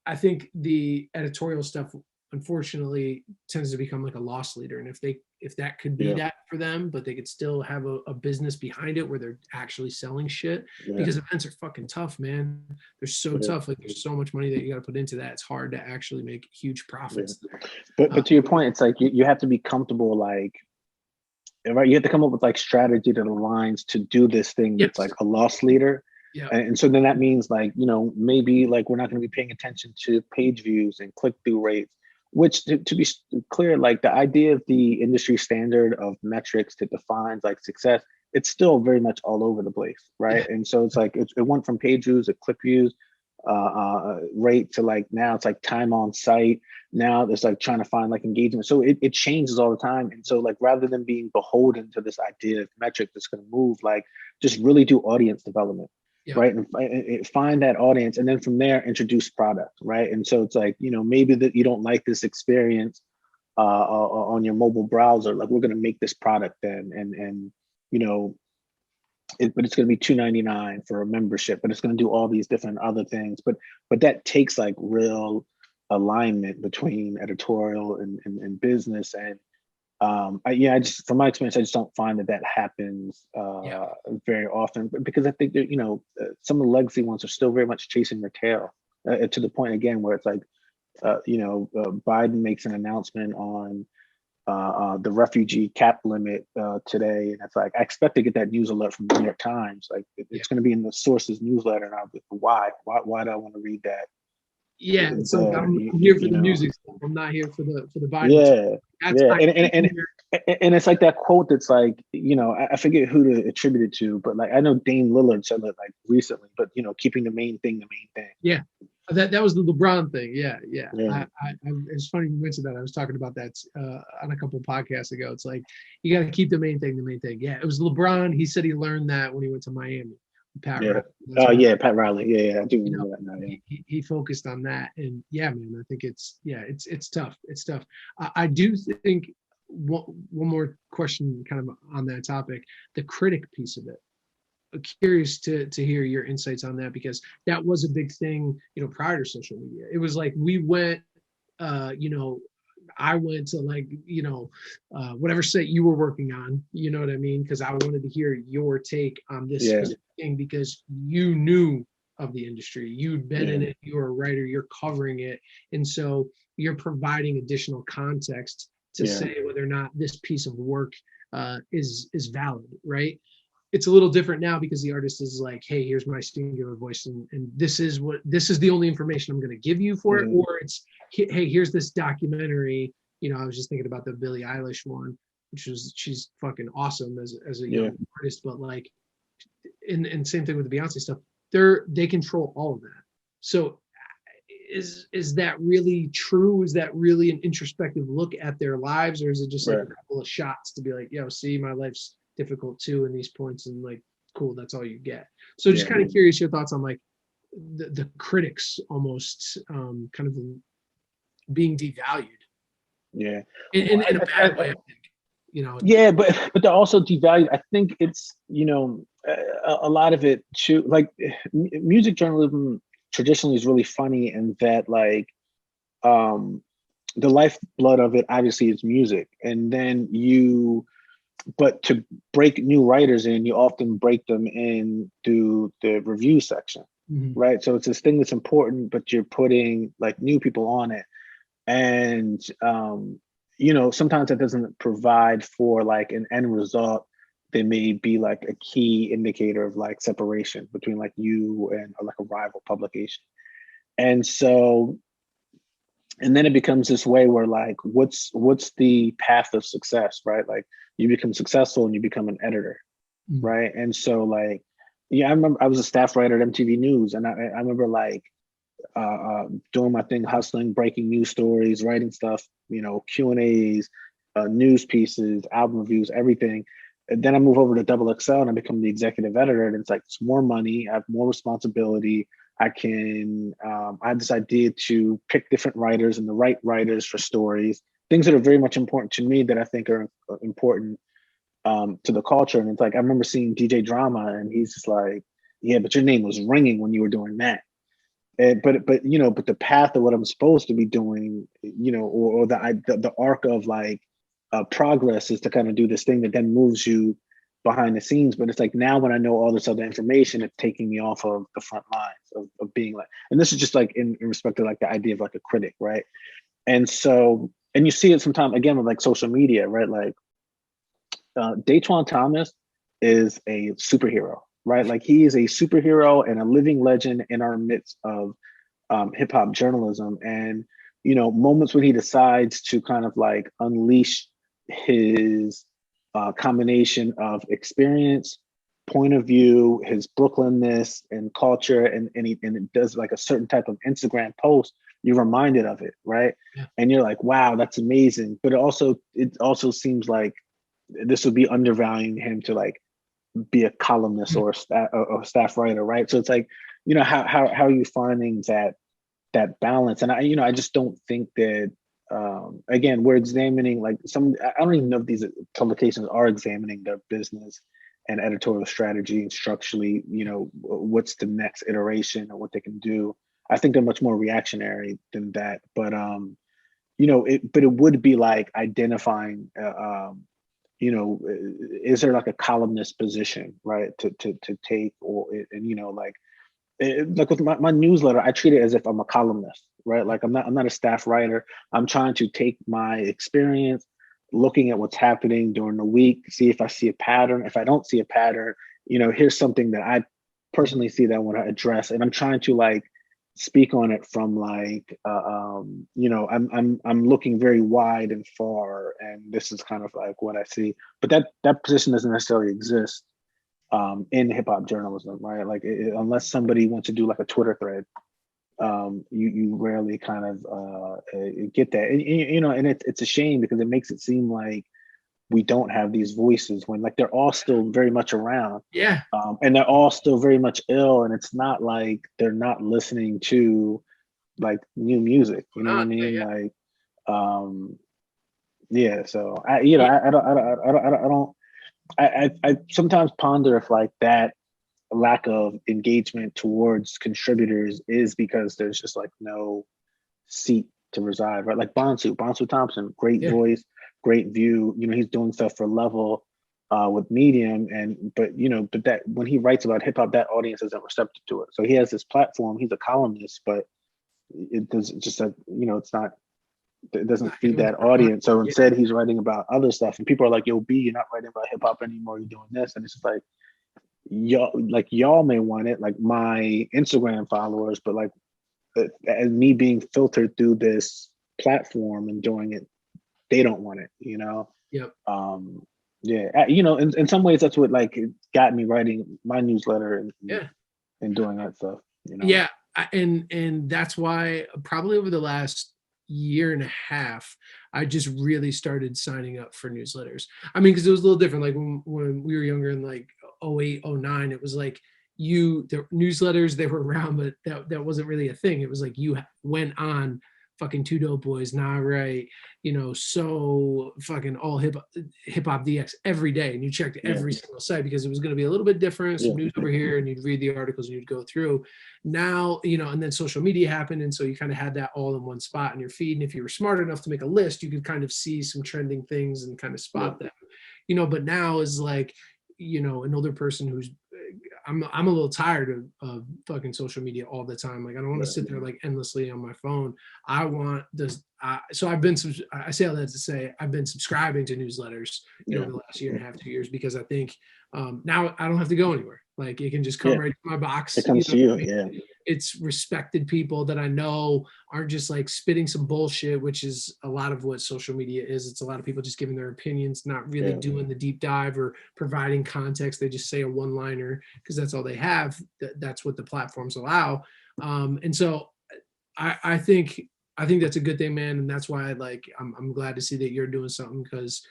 S3: I think the editorial stuff, unfortunately, tends to become like a loss leader. And if that could be that for them, but they could still have a business behind it where they're actually selling shit, because events are fucking tough, man. They're so tough. Like there's so much money that you got to put into that. It's hard to actually make huge profits.
S1: But to your point, it's like you have to be comfortable, like, right, you have to come up with like strategy that aligns to do this thing that's like a loss leader. And so then that means like, you know, maybe like we're not going to be paying attention to page views and click-through rates, which to be clear, like the idea of the industry standard of metrics that defines like success, it's still very much all over the place, right? And so it's like it went from page views to click views rate to like now it's like time on site. Now it's like trying to find like engagement. So it changes all the time. And so like rather than being beholden to this idea of metric that's going to move, like just really do audience development, right? And find that audience, and then from there introduce product, right? And so it's like, you know, maybe that you don't like this experience on your mobile browser, like we're going to make this product then, and you know, but it's going to be $2.99 for a membership, but it's going to do all these different other things. But that takes like real alignment between editorial and business. And I just, from my experience, I just don't find that happens very often, because I think that, you know, some of the legacy ones are still very much chasing their tail to the point again where it's like, you know, Biden makes an announcement on the refugee cap limit today, and it's like I expect to get that news alert from the New York Times. Like it's going to be in the source's newsletter, and I'll be why do I want to read that?
S3: Yeah, so I'm here for the music stuff. I'm not here for the Biden.
S1: And it's like that quote that's like, you know, I forget who to attribute it to, but like I know Dame Lillard said it like recently, but you know, keeping the main thing the main thing.
S3: Yeah, That was the LeBron thing. Yeah.
S1: Yeah.
S3: It's funny you mentioned that. I was talking about that on a couple of podcasts ago. It's like you got to keep the main thing the main thing. Yeah, it was LeBron. He said he learned that when he went to Miami. Pat
S1: Yeah.
S3: Riley.
S1: Oh yeah, Pat Riley. Yeah, I do
S3: You know,
S1: remember that now. Yeah.
S3: he focused on that, and yeah, man, I think it's tough. It's tough. I do think one more question, kind of on that topic, the critic piece of it. Curious to hear your insights on that, because that was a big thing, prior to social media. It was like we went, I went to like, whatever set you were working on, you know what I mean? Because I wanted to hear your take on this
S1: Yeah.
S3: specific thing, because you knew of the industry, you'd been in
S1: Yeah.
S3: it, you were a writer, you're covering it, and so you're providing additional context to
S1: Yeah.
S3: say whether or not this piece of work is valid, right? It's a little different now because the artist is like, hey, here's my singular voice, and this is the only information I'm going to give you for it.
S1: Mhm.
S3: Or it's, hey, here's this documentary. I was just thinking about the Billie Eilish one, she's fucking awesome as a young artist, but like, and same thing with the Beyonce stuff. They control all of that. So is that really true? Is that really an introspective look at their lives, or is it just like a couple of shots to be like, yo, see, my life's difficult too in these points, and like, cool, that's all you get? So just kind of curious your thoughts on like the critics almost kind of being devalued.
S1: Yeah.
S3: In a bad way, I think.
S1: Yeah, but they're also devalued. I think it's a lot of it too. Like music journalism traditionally is really funny in that like the lifeblood of it obviously is music, and then but to break new writers in, you often break them in through the review section, right? So it's this thing that's important, but you're putting like new people on it, and sometimes that doesn't provide for like an end result that may be like a key indicator of like separation between like you and like a rival publication. And so, and then it becomes this way where like, what's the path of success, right? Like you become successful and you become an editor, right? And so like, yeah, I remember I was a staff writer at MTV News, and I remember like doing my thing, hustling, breaking news stories, writing stuff, Q&As, news pieces, album reviews, everything. And then I move over to Double XL and I become the executive editor, and it's like, it's more money, I have more responsibility. I can, I have this idea to pick different writers and the right writers for stories, things that are very much important to me that I think are important to the culture. And it's like, I remember seeing DJ Drama, and he's just like, yeah, but your name was ringing when you were doing that. But the path of what I'm supposed to be doing, or the arc of like progress is to kind of do this thing that then moves you behind the scenes. But it's like, now when I know all this other information, it's taking me off of the front lines of being like, and this is just like in respect to like the idea of like a critic, right? And so, and you see it sometimes again with like social media, right? Like Daytwan Thomas is a superhero, right? Like he is a superhero and a living legend in our midst of hip hop journalism. And, moments when he decides to kind of like unleash his combination of experience, point of view, his Brooklynness and culture, and it does like a certain type of Instagram post, you're reminded of it, right? Yeah. And you're like, wow, that's amazing. But it also seems like this would be undervaluing him to like be a columnist or staff writer, right? So it's like, how are you finding that balance? And I just don't think that again, we're examining like I don't even know if these publications are examining their business and editorial strategy and structurally, what's the next iteration or what they can do. I think they're much more reactionary than that. But it would be like identifying is there like a columnist position, right, to take, or like with my newsletter, I treat it as if I'm a columnist, right? Like I'm not a staff writer. I'm trying to take my experience, looking at what's happening during the week, see if I see a pattern. If I don't see a pattern, here's something that I personally see that I want to address, and I'm trying to like speak on it from like I'm looking very wide and far, and this is kind of like what I see. But that position doesn't necessarily exist in hip hop journalism, right? Like unless somebody wants to do like a Twitter thread you rarely kind of get that. And you know, and it's a shame because it makes it seem like we don't have these voices when like they're all still very much around.
S3: Yeah.
S1: And they're all still very much ill, and it's not like they're not listening to like new music. You know what I mean?
S3: Yeah.
S1: Like, yeah. So I, you know, I sometimes ponder if like that lack of engagement towards contributors is because there's just like no seat to reside, right? Like Bonsu Thompson, great voice, great view. You know, he's doing stuff for Level with Medium, and but you know, but that when he writes about hip hop, that audience isn't receptive to it. So he has this platform. He's a columnist, but it does just like you know, it's not. It doesn't feed that audience. So instead, he's writing about other stuff, and people are like, "Yo, B, you're not writing about hip hop anymore. You're doing this," and it's just like y'all may want it, like my Instagram followers, but like as me being filtered through this platform and doing it, they don't want it, you know?
S3: Yep.
S1: Yeah, you know, in some ways that's what like it got me writing my newsletter and doing that stuff, you know?
S3: Yeah. And that's why probably over the last year and a half, I just really started signing up for newsletters. I mean, because it was a little different. Like when we were younger in like 08, 09, it was like the newsletters, they were around, but that wasn't really a thing. It was like you went on fucking Two Dope Boys, Nah Right, you know, so fucking all hip hop DX every day, and you checked every single site because it was going to be a little bit different. Some news over here, and you'd read the articles and you'd go through. Now, you know, and then social media happened, and so you kind of had that all in one spot in your feed. And if you were smart enough to make a list, you could kind of see some trending things and kind of spot them, you know. But now is like, you know, an older person who's I'm a little tired of fucking social media all the time. Like I don't want to sit there like endlessly on my phone. I want this. So I say all that to say I've been subscribing to newsletters, you know, over the last year and a half, 2 years, because I think now I don't have to go anywhere. Like it can just come right to my box.
S1: It comes to you. Yeah.
S3: It's respected people that I know aren't just like spitting some bullshit, which is a lot of what social media is. It's a lot of people just giving their opinions, not really doing the deep dive or providing context. They just say a one-liner because that's all they have. That's what the platforms allow. And so I think that's a good thing, man. And that's why I'm glad to see that you're doing something because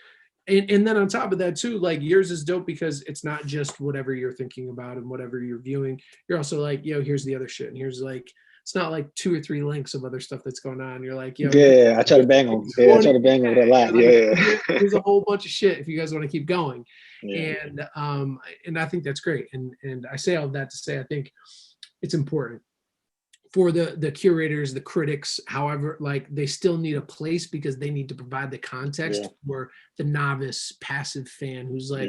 S3: and then on top of that too, like yours is dope because it's not just whatever you're thinking about and whatever you're viewing. You're also like, yo, here's the other shit. And here's like, it's not like 2 or 3 links of other stuff that's going on. You're like, yo,
S1: I try to bang them. I try to bang them with a lot.
S3: Here's a whole bunch of shit if you guys want to keep going. And I think that's great. And I say all that to say, I think it's important for the curators, the critics, however, like they still need a place because they need to provide the context for the novice passive fan who's like,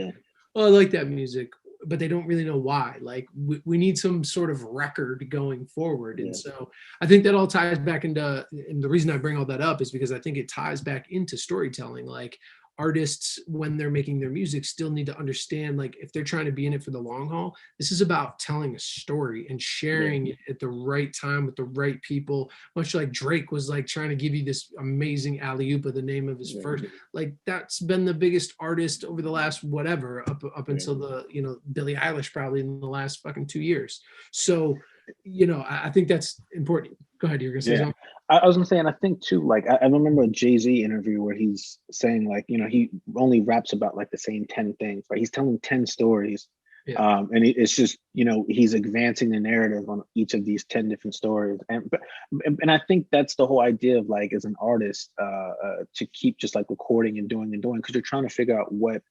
S3: oh, I like that music, but they don't really know why. Like we need some sort of record going forward. And so I think that all ties back into, and the reason I bring all that up is because I think it ties back into storytelling. Like artists, when they're making their music, still need to understand, like if they're trying to be in it for the long haul, this is about telling a story and sharing it at the right time with the right people. Much like Drake was like trying to give you this amazing alley-oop of the name of his first, like that's been the biggest artist over the last whatever up until the, you know, Billie Eilish probably in the last fucking 2 years. So, you know, I think that's important. Go ahead, you're gonna say something.
S1: I was gonna say, and I think too, like I remember a Jay-Z interview where he's saying like, you know, he only raps about like the same 10 things, right? He's telling 10 stories. And it's just, you know, he's advancing the narrative on each of these 10 different stories. And I think that's the whole idea of like, as an artist, to keep just like recording and doing, because you're trying to figure out what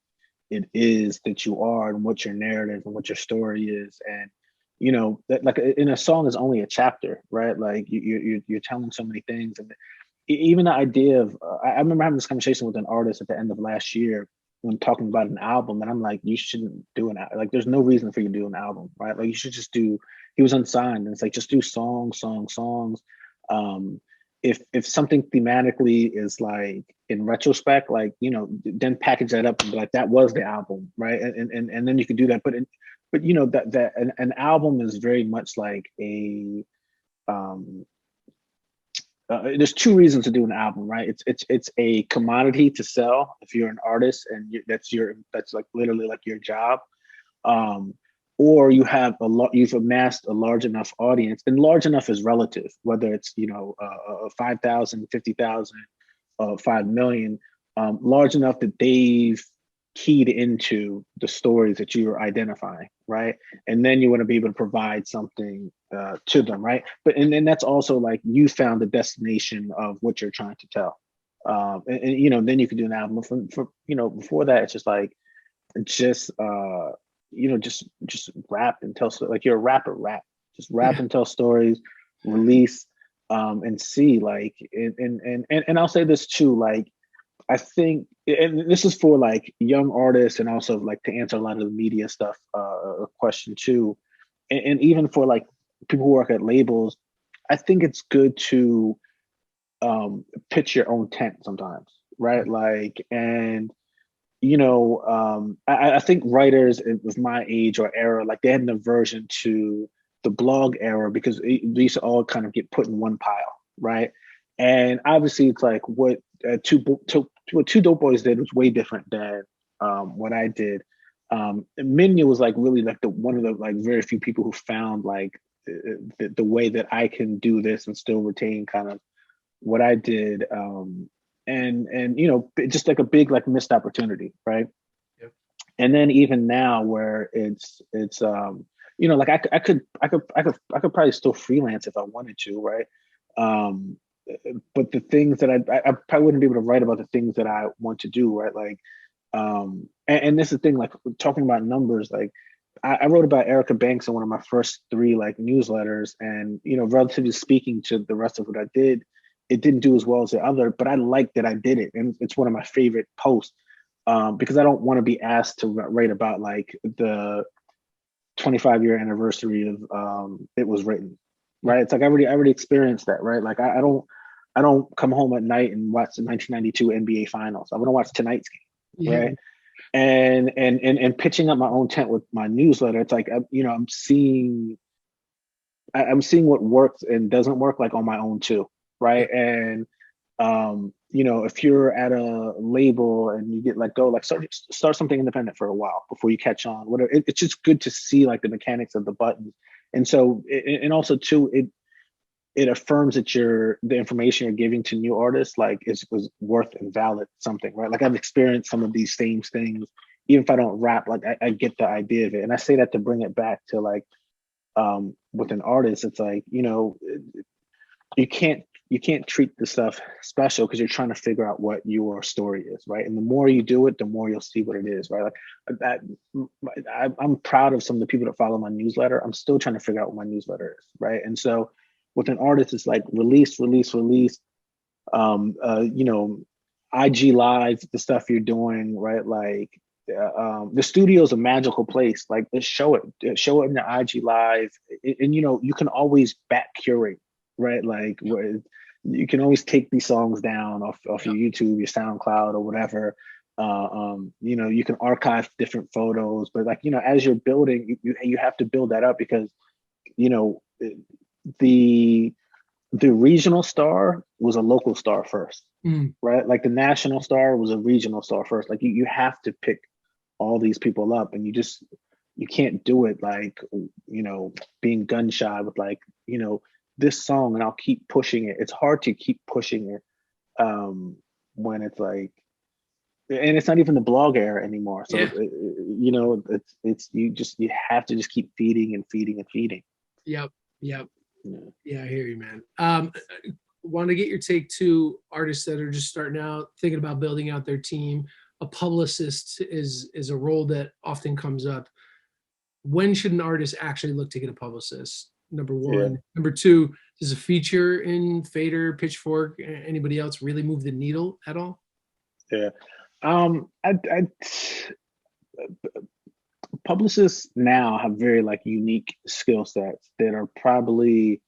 S1: it is that you are and what your narrative and what your story is. And you know, that like in a song is only a chapter, right? Like you're telling so many things, and even the idea of I remember having this conversation with an artist at the end of last year when talking about an album, and I'm like, you shouldn't do like there's no reason for you to do an album, right? Like you should just do. He was unsigned, and it's like just do songs. If something thematically is like in retrospect, like you know, then package that up and be like that was the album, right? And then you could do that, but you know that an album is very much like a there's 2 reasons to do an album, right? It's a commodity to sell if you're an artist and that's like literally like your job, or you've amassed a large enough audience, and large enough is relative, whether it's 5,000, 50,000, 5 million, large enough that they've keyed into the stories that you're identifying, right? And then you want to be able to provide something to them, right? And then that's also like you found the destination of what you're trying to tell. Then you can do an album. Before that, it's just like just rap and tell stories. Like you're a rapper, just rap and tell stories, release, and see like and I'll say this too, like I think, and this is for like young artists, and also like to answer a lot of the media stuff question too, and even for like people who work at labels, I think it's good to pitch your own tent sometimes, right? Like, and I think writers of my age or era, like they had an aversion to the blog era because these all kind of get put in one pile, right? And obviously, it's like what two dope boys did was way different than what I did. Minya was like really like one of the like very few people who found like the way that I can do this and still retain kind of what I did. And just like a big like missed opportunity, right? Yep. And then even now where it's like I could probably still freelance if I wanted to, right? But the things that I probably wouldn't be able to write about the things that I want to do, right? Like and this is the thing, like talking about numbers, like I wrote about Erica Banks in one of my first 3 like newsletters, and relatively speaking to the rest of what I did, it didn't do as well as the other, but I like that I did it. And it's one of my favorite posts because I don't want to be asked to write about like the 25-year anniversary of It Was Written, right? It's like I already experienced that, right? Like I don't come home at night and watch the 1992 NBA Finals. I want to watch tonight's game, right? And pitching up my own tent with my newsletter, it's like I'm seeing what works and doesn't work like on my own too, right? And if you're at a label and you get let go, like start something independent for a while before you catch on. Whatever, it's just good to see like the mechanics of the buttons, and so and also too it affirms that the information you're giving to new artists like was worth and valid something, right? Like I've experienced some of these same things, even if I don't rap. Like I get the idea of it, and I say that to bring it back to like with an artist, it's like you can't treat the stuff special because you're trying to figure out what your story is, right? And the more you do it, the more you'll see what it is, right? Like that, I'm proud of some of the people that follow my newsletter. I'm still trying to figure out what my newsletter is, right? And so with an artist, it's like release. IG Live, the stuff you're doing, right? Like the studio is a magical place. Like just show it in the IG Live, and you can always back curate, right? Like you can always take these songs down off your YouTube, your SoundCloud, or whatever. You can archive different photos, but like as you're building, you have to build that up because the regional star was a local star first, right? Like the national star was a regional star first. Like you have to pick all these people up, and you can't do it like being gun shy with like this song and I'll keep pushing it. It's hard to keep pushing it when it's like, and it's not even the blog era anymore. So it's you have to just keep feeding and feeding and feeding.
S3: Yep. Yeah, I hear you, man. Want to get your take to artists that are just starting out, thinking about building out their team. A publicist is a role that often comes up. When should an artist actually look to get a publicist? Number one. Number two, does a feature in Fader, Pitchfork, anybody else really move the needle at all?
S1: Yeah. Publicists now have very like unique skill sets that are probably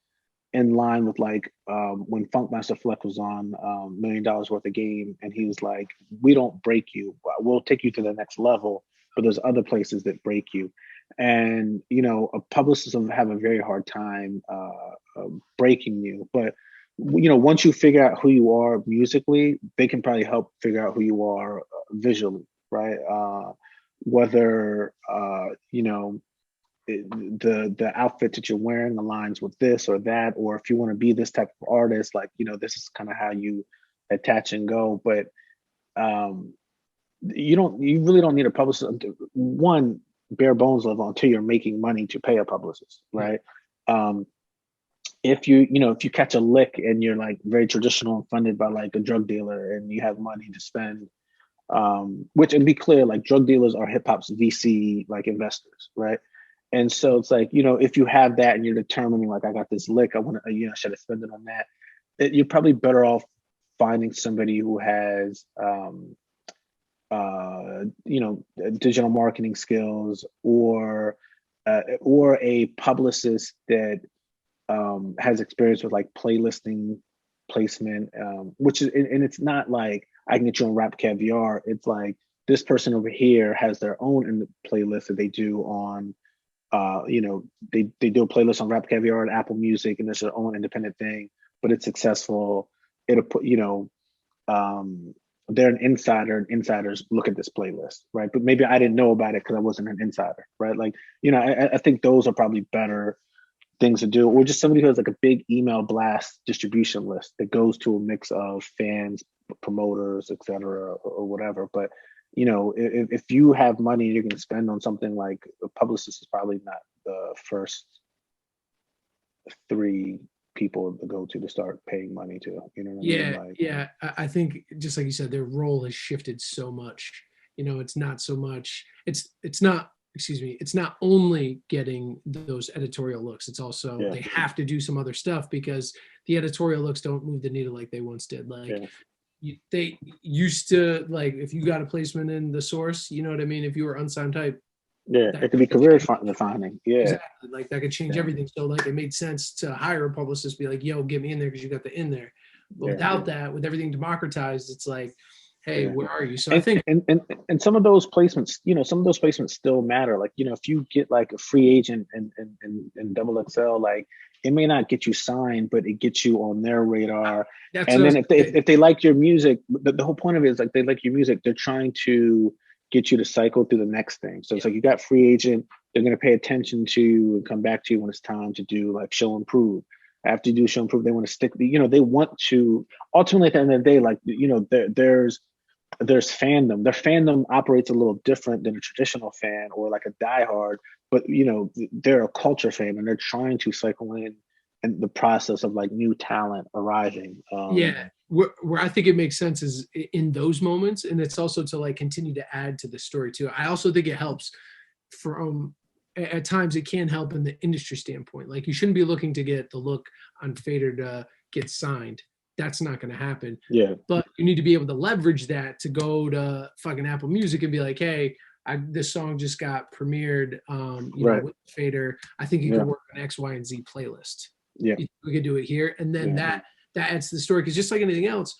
S1: in line with like when Funkmaster Flex was on $1 Million Worth of Game, and he was like, we don't break you, we'll take you to the next level, but there's other places that break you. And a publicist will have a very hard time breaking you, but once you figure out who you are musically, they can probably help figure out who you are visually, right? Whether the outfit that you're wearing aligns with this or that, or if you want to be this type of artist, like, you know, this is kind of how you attach and go. But you really don't need a publicist. One, bare bones level, until you're making money to pay a publicist, right? If you catch a lick and you're like very traditional and funded by like a drug dealer and you have money to spend, which, and be clear, like drug dealers are hip hop's VC like investors, right? And so it's like, you know, if you have that and you're determining like, I got this lick, I want to, you know, should I spend it on that? You're probably better off finding somebody who has, you know, digital marketing skills, or a publicist that has experience with like playlisting, placement, which is, and it's not like I can get you on Rap Caviar. It's like this person over here has their own in the playlist that they do on, you know, they do a playlist on Rap Caviar and Apple Music, and it's their own independent thing, but it's successful. It'll put, you know, they're an insider, and insiders look at this playlist, right? But maybe I didn't know about it because I wasn't an insider, right? Like, you know, I think those are probably better things to do, or just somebody who has like a big email blast distribution list that goes to a mix of fans, promoters, etc., or whatever. But you know, if you have money you can spend on something, like a publicist is probably not the first 3 people to go to start paying money to, you know what I mean? Like,
S3: yeah. I think just like you said, their role has shifted so much. You know, it's not so much. It's not. Excuse me. It's not only getting those editorial looks. It's also they have to do some other stuff, because the editorial looks don't move the needle like they once did. Like they used to, like if you got a placement in the Source, you know what I mean. If you were unsigned type.
S1: It could be career defining.
S3: Exactly. Like that could change everything. So like it made sense to hire a publicist, be like, yo, get me in there because you got the in there. But without that, with everything democratized, it's like, hey, where are you? So I think
S1: and some of those placements, you know, some of those placements still matter. Like, you know, if you get like a free agent and double XL, like it may not get you signed, but it gets you on their radar. And then if they like your music, the whole point of it is like they like your music, they're trying to get you to cycle through the next thing. So it's like you got free agent, they're going to pay attention to you and come back to you when it's time to do like show and prove. After you do show and prove, they want to stick, you know, they want to ultimately at the end of the day, like, you know, there's fandom. Their fandom operates a little different than a traditional fan or like a diehard, but you know, they're a culture fan and they're trying to cycle in the process of like new talent arriving.
S3: Where I think it makes sense is in those moments, and it's also to like continue to add to the story too. I also think it helps from at times it can help in the industry standpoint. Like you shouldn't be looking to get the look on Fader to get signed. That's not going to happen. But you need to be able to leverage that to go to fucking Apple Music and be like, hey, this song just got premiered, you know, with Fader. I think you can work on X, Y, and Z playlist. We could do it here, and then that adds to the story. Because just like anything else,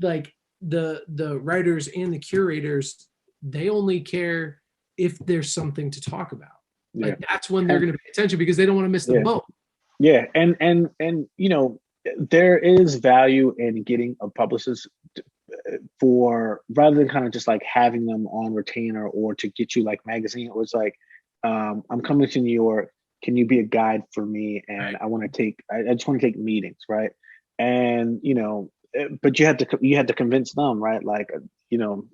S3: like the writers and the curators, they only care if there's something to talk about. Like that's when they're going to pay attention, because they don't want to miss the boat.
S1: And you know, there is value in getting a publicist for, rather than kind of just like having them on retainer or to get you like magazine, or it's like, I'm coming to New York, can you be a guide for me? And I want to take, I just want to take meetings, right? And you know, but you had to convince them, right? Like, you know,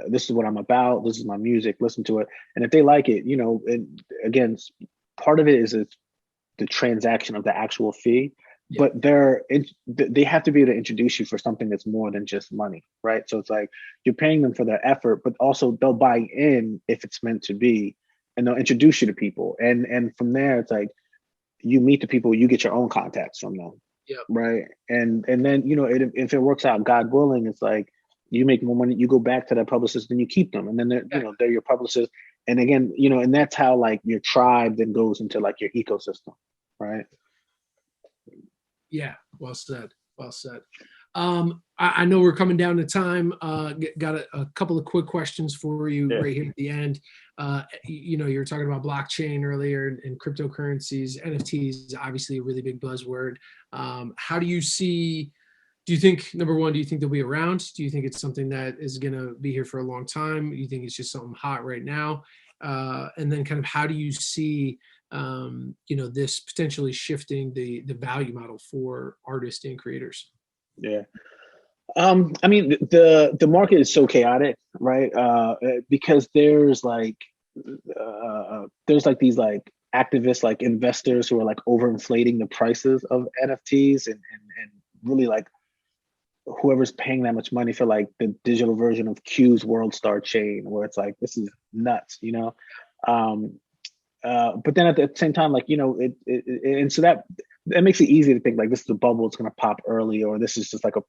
S1: this is what I'm about, this is my music, listen to it, and if they like it, you know, and again, part of it is it's the transaction of the actual fee, but they have to be able to introduce you for something that's more than just money, right? So it's like you're paying them for their effort, but also they'll buy in if it's meant to be, and they'll introduce you to people, and from there it's like you meet the people, you get your own contacts from them, right? And then, you know, if it works out, God willing, it's like you make more money, you go back to that publicist, and you keep them, and then they're you know, they're your publicist, and again, you know, and that's how like your tribe then goes into like your ecosystem, right?
S3: Yeah, well said. Well said. I know we're coming down to time. Got a couple of quick questions for you right here at the end. You know, you were talking about blockchain earlier and cryptocurrencies. NFTs, obviously a really big buzzword. How do you see, do you think, number one, do you think they'll be around? Do you think it's something that is going to be here for a long time? Do you think it's just something hot right now? and then kind of how do you see this potentially shifting the value model for artists and creators?
S1: Yeah. I mean, the market is so chaotic, right? Because there's like these like activists, like investors who are like overinflating the prices of NFTs, and really like whoever's paying that much money for like the digital version of Q's World Star chain, where it's like, this is nuts, you know? But then at the same time, like, you know, and so that makes it easy to think like this is a bubble, it's going to pop early, or this is just like a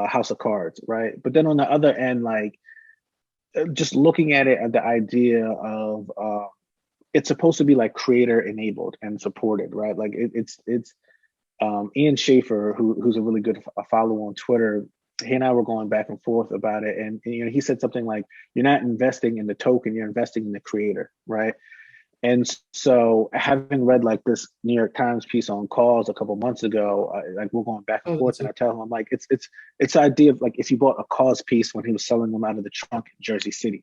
S1: house of cards, right? But then on the other end, like just looking at it at the idea of it's supposed to be like creator enabled and supported, right? Like it's Ian Schaefer, who's a really good follow on Twitter. He and I were going back and forth about it, and you know, he said something like, "You're not investing in the token, you're investing in the creator," right? And so, having read like this New York Times piece on calls a couple months ago, like we're going back and forth, and I tell him, I'm like, it's the idea of like if you bought a cause piece when he was selling them out of the trunk in Jersey City,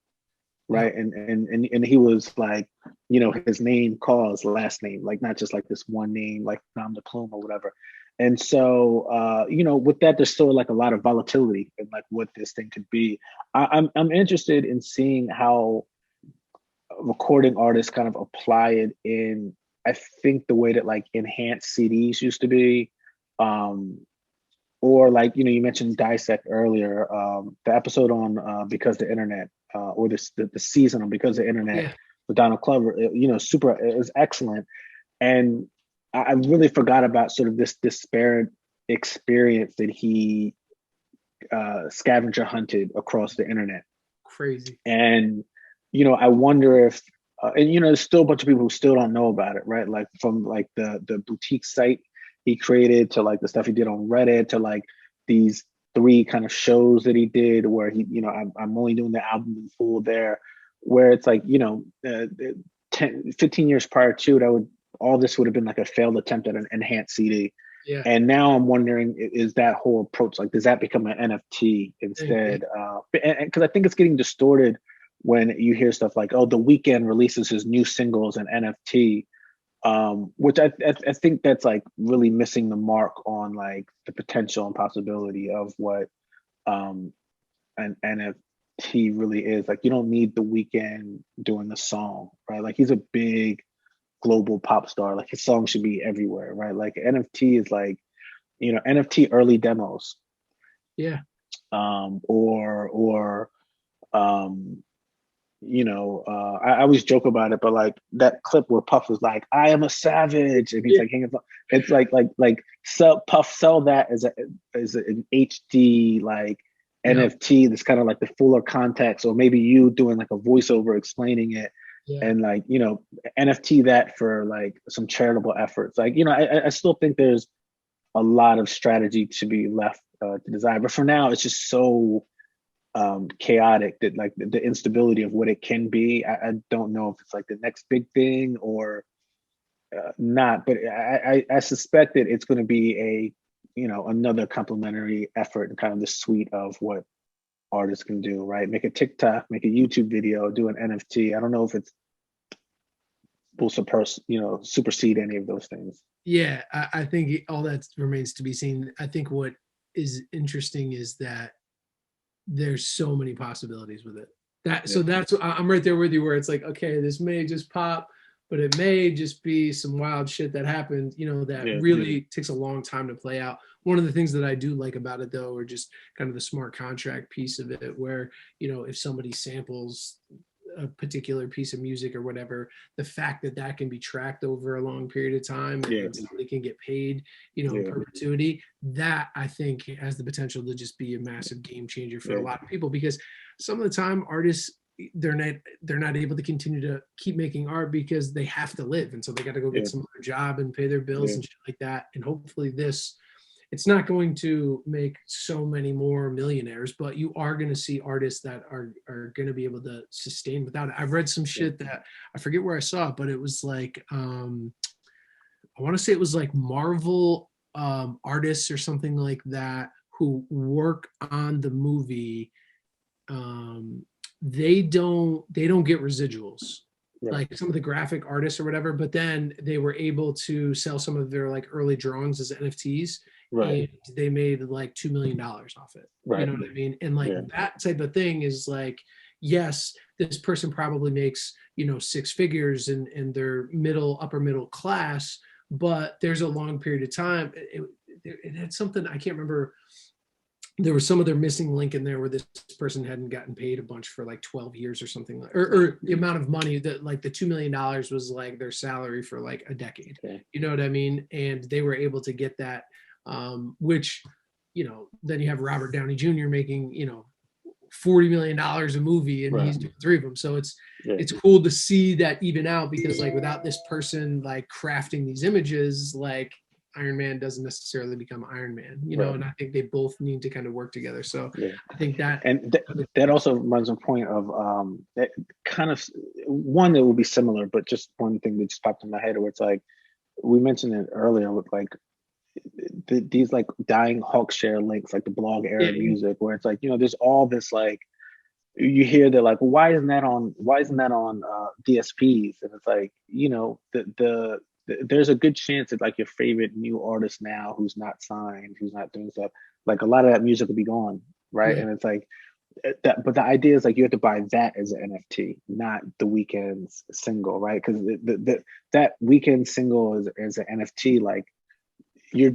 S1: right? And he was like, you know, his name, cause, last name, like not just like this one name, like Nom de Plume or whatever. And so, you know, with that, there's still like a lot of volatility in like what this thing could be. I'm interested in seeing how recording artists kind of apply it in, I think, the way that like enhanced CDs used to be, or like, you know, you mentioned Dissect earlier, the episode on Because the Internet, or the season on Because the Internet with Donald Glover, you know, it was excellent. And I really forgot about sort of this disparate experience that he scavenger hunted across the internet.
S3: Crazy.
S1: And, you know, I wonder if, and, you know, there's still a bunch of people who still don't know about it, right? Like from like the boutique site he created to like the stuff he did on Reddit to like these 3 kind of shows that he did where he, you know, I'm only doing the album in full there, where it's like, you know, 15 years prior to it, all this would have been like a failed attempt at an enhanced CD.
S3: Yeah.
S1: And now I'm wondering, is that whole approach, like, does that become an NFT instead? Because I think it's getting distorted when you hear stuff like, oh, The Weeknd releases his new singles in NFT, which I think that's like really missing the mark on like the potential and possibility of what an NFT really is. Like, you don't need The Weeknd doing the song, right? Like, he's a big global pop star. Like, his song should be everywhere, right? Like, NFT is like, you know, NFT early demos.
S3: Yeah.
S1: You know, I always joke about it, but like that clip where Puff was like, "I am a savage," and he's like, it's like Puff sell that as an HD like NFT that's kind of like the fuller context, or maybe you doing like a voiceover explaining it. And like, you know, NFT that for like some charitable efforts. Like, you know, I still think there's a lot of strategy to be left to design, but for now it's just so chaotic that like the instability of what it can be. I don't know if it's like the next big thing or not, but I suspect that it's going to be a, you know, another complementary effort in kind of the suite of what artists can do, right? Make a TikTok, make a YouTube video, do an NFT. I don't know if it's will supersede any of those things.
S3: Yeah, I think all that remains to be seen. I think what is interesting is that there's so many possibilities with it. So that's I'm right there with you, where it's like, okay, this may just pop, but it may just be some wild shit that happened, you know, that really takes a long time to play out. One of the things that I do like about it, though, are just kind of the smart contract piece of it, where, you know, if somebody samples a particular piece of music or whatever, the fact that that can be tracked over a long period of time and somebody can get paid, you know, in perpetuity, that I think has the potential to just be a massive game changer for a lot of people, because some of the time artists, they're not able to continue to keep making art because they have to live, and so they got to go get some other job and pay their bills and shit like that. And hopefully it's not going to make so many more millionaires, but you are going to see artists that are going to be able to sustain without it. I've read some shit that I forget where I saw it, but it was like, I want to say it was like Marvel artists or something like that who work on the movie. they don't get residuals.
S1: Right.
S3: Like some of the graphic artists or whatever, but then they were able to sell some of their like early drawings as NFTs,
S1: Right.
S3: and they made like $2 million off it.
S1: Right.
S3: You know what I mean? And like that type of thing is like, yes, this person probably makes, you know, six figures and they're upper middle class, but there's a long period of time. It had something, I can't remember. There was some other missing link in there where this person hadn't gotten paid a bunch for like 12 years or something, or the amount of money that like the $2 million was like their salary for like a decade.
S1: Okay.
S3: You know what I mean? And they were able to get that, which, you know, then you have Robert Downey Jr. making, you know, $40 million a movie, and he's doing 3 of them. So it's cool to see that even out, because like without this person like crafting these images, like Iron Man doesn't necessarily become Iron Man, you know, and I think they both need to kind of work together. So I think that,
S1: and that also runs a point of that kind of one that will be similar, but just one thing that just popped in my head, where it's like, we mentioned it earlier with like these like dying Hawkshare links, like the blog era music, where it's like, you know, there's all this like, you hear that like, well, why isn't that on DSPs? And it's like, you know, there's a good chance that like your favorite new artist now who's not signed, who's not doing stuff, like a lot of that music will be gone, right? And it's like that, but the idea is like you have to buy that as an NFT, not the Weeknd's single, right? Because that Weeknd single as an NFT, like you're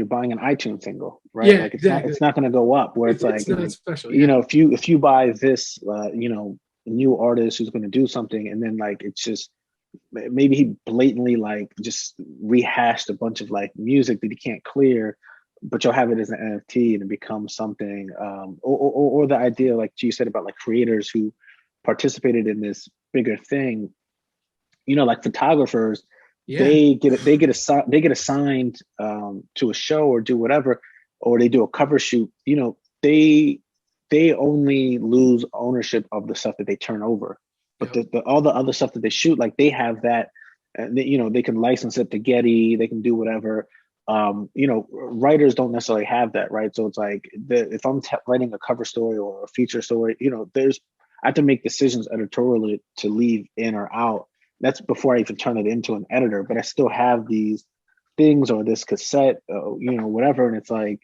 S1: buying an iTunes single, right? Like it's not going to go up. Where it's like,
S3: not special,
S1: you know, if you buy this, you know, new artist who's going to do something, and then like it's just, maybe he blatantly like just rehashed a bunch of like music that he can't clear, but you'll have it as an NFT and it becomes something. Or the idea, like you said, about like creators who participated in this bigger thing, you know, like photographers, they get assigned to a show or do whatever, or they do a cover shoot. You know, they only lose ownership of the stuff that they turn over. But all the other stuff that they shoot, like they have that, you know, they can license it to Getty, they can do whatever. You know, writers don't necessarily have that, right? So it's like, if I'm writing a cover story or a feature story, you know, I have to make decisions editorially to leave in or out. That's before I even turn it into an editor, but I still have these things or this cassette, you know, whatever. And it's like,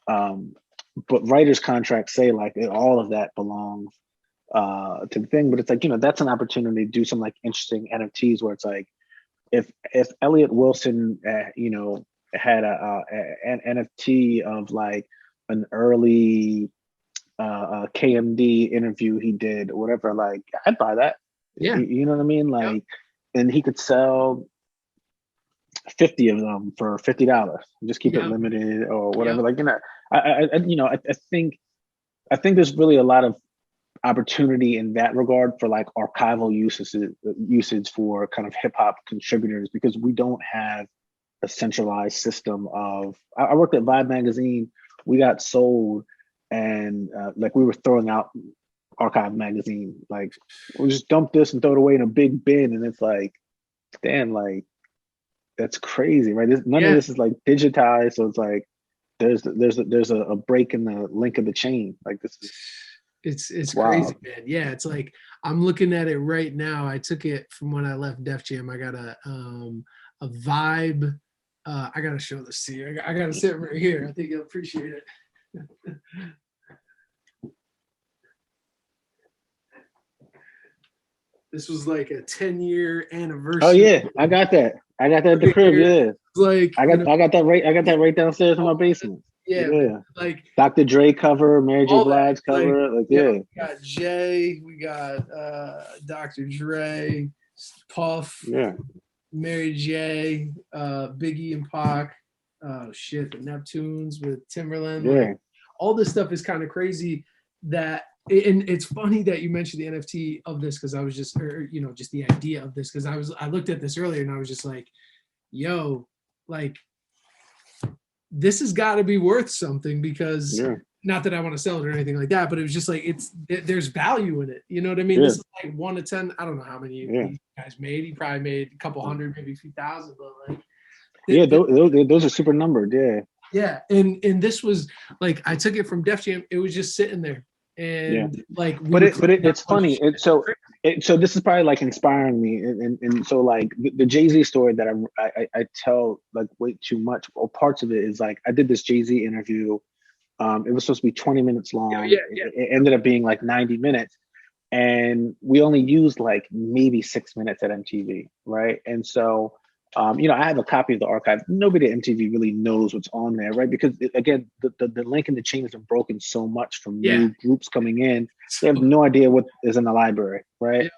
S1: but writers' contracts say like all of that belongs to the thing, but it's like, you know, that's an opportunity to do some like interesting NFTs where it's like, if Elliot Wilson, you know, had an NFT of like an early KMD interview he did or whatever, like I'd buy that. You know what I mean? Like, and he could sell 50 of them for $50. Just keep it limited or whatever. Like, you know, I think there's really a lot of opportunity in that regard for like archival usage for kind of hip hop contributors, because we don't have a centralized system of. I worked at Vibe magazine. We got sold, and like we were throwing out archive magazine. Like we just dump this and throw it away in a big bin, and it's like, damn, like that's crazy, right? None of this is like digitized, so it's like there's a break in the link of the chain. Like this is.
S3: It's crazy, man. Yeah, it's like I'm looking at it right now. I took it from when I left Def Jam. I got a Vibe. I gotta show this to you. I gotta sit right here. I think you'll appreciate it. This was like a 10-year anniversary.
S1: Oh yeah, I got that. I got that at the crib. Yeah,
S3: like
S1: I got that right downstairs in my basement.
S3: Yeah, like
S1: Dr. Dre cover, Mary J. Blige cover, like
S3: we got Jay, we got Dr. Dre, Puff, Mary J, Biggie and Pac, the Neptunes with Timberland. Like, all this stuff is kind of crazy. And it's funny that you mentioned the NFT of this, because I was just, you know, just the idea of this, because I looked at this earlier and I was just like, yo, like, this has got to be worth something, because not that I want to sell it or anything like that, but it was just like, there's value in it. You know what I mean? This is like 1 to 10. I don't know how many you guys made. He probably made a couple hundred, maybe a few thousand, but like,
S1: those are super numbered. Yeah.
S3: Yeah. And this was like, I took it from Def Jam. It was just sitting there. And like,
S1: but it's funny. So this is probably like inspiring me, and so like the Jay-Z story that I tell like way too much, or parts of it is like I did this Jay-Z interview. It was supposed to be 20 minutes long. It ended up being like 90 minutes, and we only used like maybe 6 minutes at MTV, right? And so I have a copy of the archive. Nobody at MTV really knows what's on there, right? Because again, the link in the chain has been broken so much from new groups coming in. They have no idea what is in the library, right?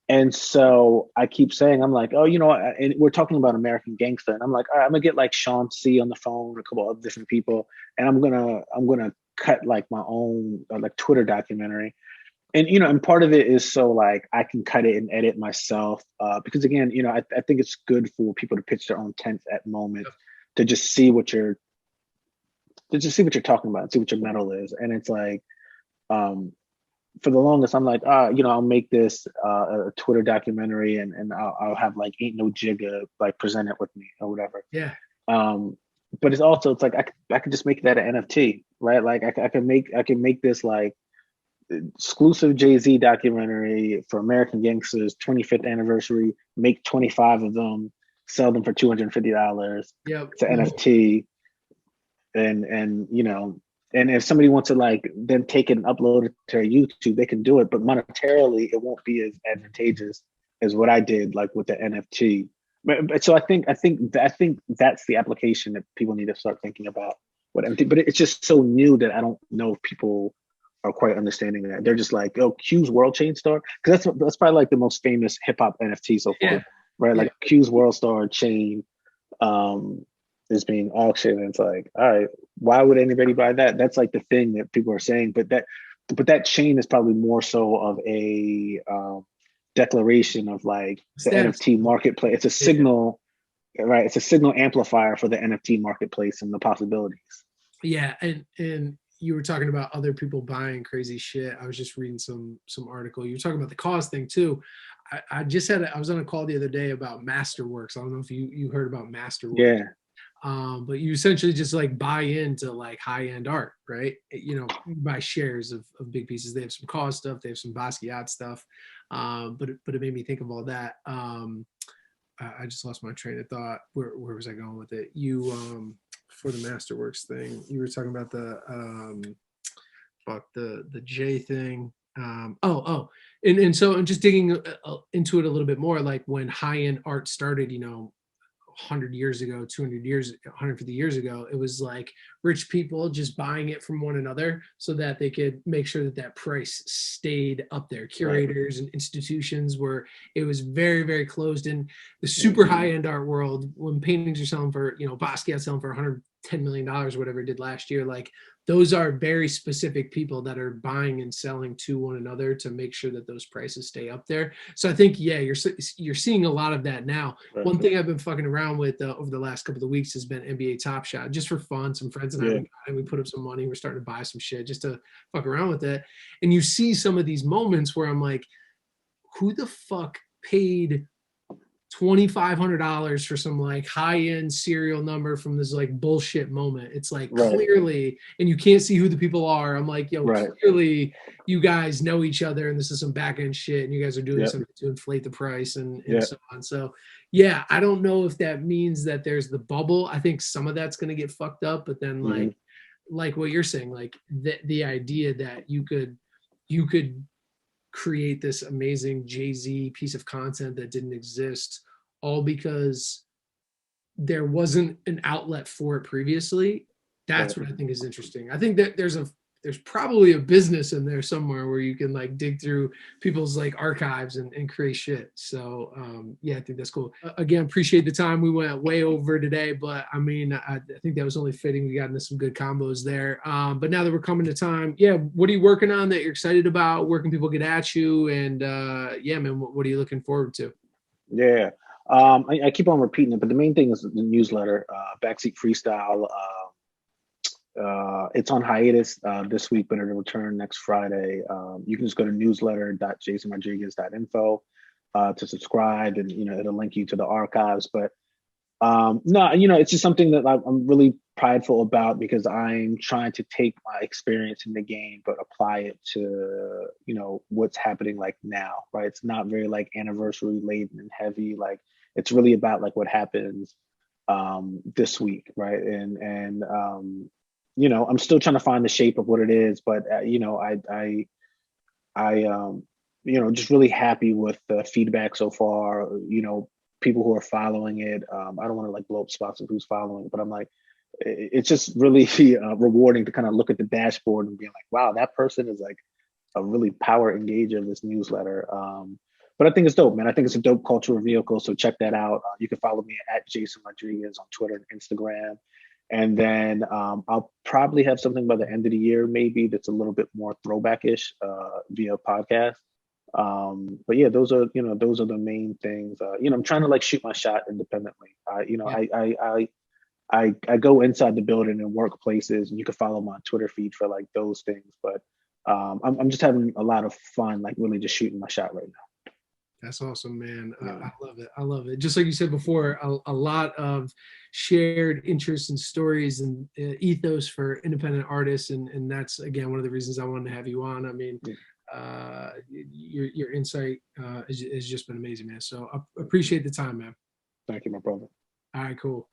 S1: And so I keep saying, I'm like, oh, and we're talking about American Gangster, and I'm like, all right, I'm gonna get like Sean C on the phone, a couple of different people, and I'm gonna cut like my own like Twitter documentary. And and part of it is so like I can cut it and edit myself, because again, I think it's good for people to pitch their own tents at moments to just see what you're talking about, see what your metal is. And it's like, for the longest, I'm like, I'll make this a Twitter documentary, and I'll have like Ain't No Jigga like present it with me or whatever.
S3: Yeah.
S1: But it's like I could just make that an NFT, right? Like I can make this like exclusive Jay-Z documentary for American Gangster's 25th anniversary, make 25 of them, sell them for $250.
S3: Yep.
S1: It's an NFT. And and if somebody wants to like then take it and upload it to YouTube, they can do it, but monetarily it won't be as advantageous as what I did like with the NFT. But so I think that's the application that people need to start thinking about what NFT, but it's just so new that I don't know if people are quite understanding that. They're just like, oh, Q's World Chain Star, because that's probably like the most famous hip hop NFT so far, right? Like Q's World Star chain is being auctioned, and it's like, all right, why would anybody buy that? That's like the thing that people are saying, but that chain is probably more so of a declaration of like the NFT marketplace. It's a signal, right? It's a signal amplifier for the NFT marketplace and the possibilities.
S3: Yeah, and you were talking about other people buying crazy shit. I was just reading some article. You were talking about the cause thing too. I was on a call the other day about Masterworks. I don't know if you heard about Masterworks.
S1: Yeah.
S3: But you essentially just like buy into like high-end art, right? You buy shares of big pieces. They have some KAWS stuff, they have some Basquiat stuff. But it made me think of all that. I just lost my train of thought. Where was I going with it? You for the Masterworks thing, you were talking about the J thing. And so I'm just digging into it a little bit more. Like when high-end art started, 100 years ago, 200 years, 150 years ago, it was like rich people just buying it from one another so that they could make sure that price stayed up there. Curators and institutions where it was very, very closed. In the super high-end art world, when paintings are selling for, Basquiat selling for $110 million, whatever it did last year, like those are very specific people that are buying and selling to one another to make sure that those prices stay up there. So I think, you're seeing a lot of that now. Right. One thing I've been fucking around with over the last couple of weeks has been NBA Top Shot, just for fun. Some friends and we put up some money. We're starting to buy some shit just to fuck around with it. And you see some of these moments where I'm like, who the fuck paid $2,500 for some like high-end serial number from this like bullshit moment? It's like clearly, and you can't see who the people are. I'm like, clearly you guys know each other and this is some back-end shit and you guys are doing something to inflate the price and so on. So yeah, I don't know if that means that there's the bubble. I think some of that's going to get fucked up, but then like what you're saying, like the idea that you could create this amazing Jay-Z piece of content that didn't exist, all because there wasn't an outlet for it previously. That's what I think is interesting. I think that there's probably a business in there somewhere where you can like dig through people's like archives and create shit. So I think that's cool. Again, appreciate the time. We went way over today, but I mean, I think that was only fitting. We got into some good combos there. But now that we're coming to time, what are you working on that you're excited about? Where can people get at you? And man, what are you looking forward to?
S1: Yeah. I keep on repeating it, but the main thing is the newsletter, Backseat Freestyle. It's on hiatus this week, but it'll return next Friday. You can just go to newsletter.jaysonrodriguez.info to subscribe, and it'll link you to the archives. But No, you know, it's just something that I'm really prideful about because I'm trying to take my experience in the game, but apply it to, you know, what's happening like now, right? It's not very like anniversary laden and heavy. Like it's really about like what happens this week, right? And you know, I'm still trying to find the shape of what it is, but you know, I you know, just really happy with the feedback so far. You know, people who are following it. I don't want to like blow up spots of who's following, but I'm like, it's just really rewarding to kind of look at the dashboard and be like, wow, that person is like a really power engager of this newsletter. But I think it's dope, man. I think it's a dope cultural vehicle. So check that out. You can follow me at Jayson Rodriguez on Twitter and Instagram. And then I'll probably have something by the end of the year, maybe that's a little bit more throwback-ish via podcast. But yeah, those are, you know, those are the main things. You know, I'm trying to like shoot my shot independently. You know,
S3: Yeah.
S1: I go inside the building and workplaces, and you can follow my Twitter feed for like those things. But I'm just having a lot of fun, like really just shooting my shot right now.
S3: That's awesome, man.
S1: Yeah.
S3: I love it. I love it. Just like you said before, a lot of shared interests and stories and ethos for independent artists, and that's again one of the reasons I wanted to have you on. I mean, your insight has just been amazing, man. So I appreciate the time, man.
S1: Thank you, my brother.
S3: All right, cool.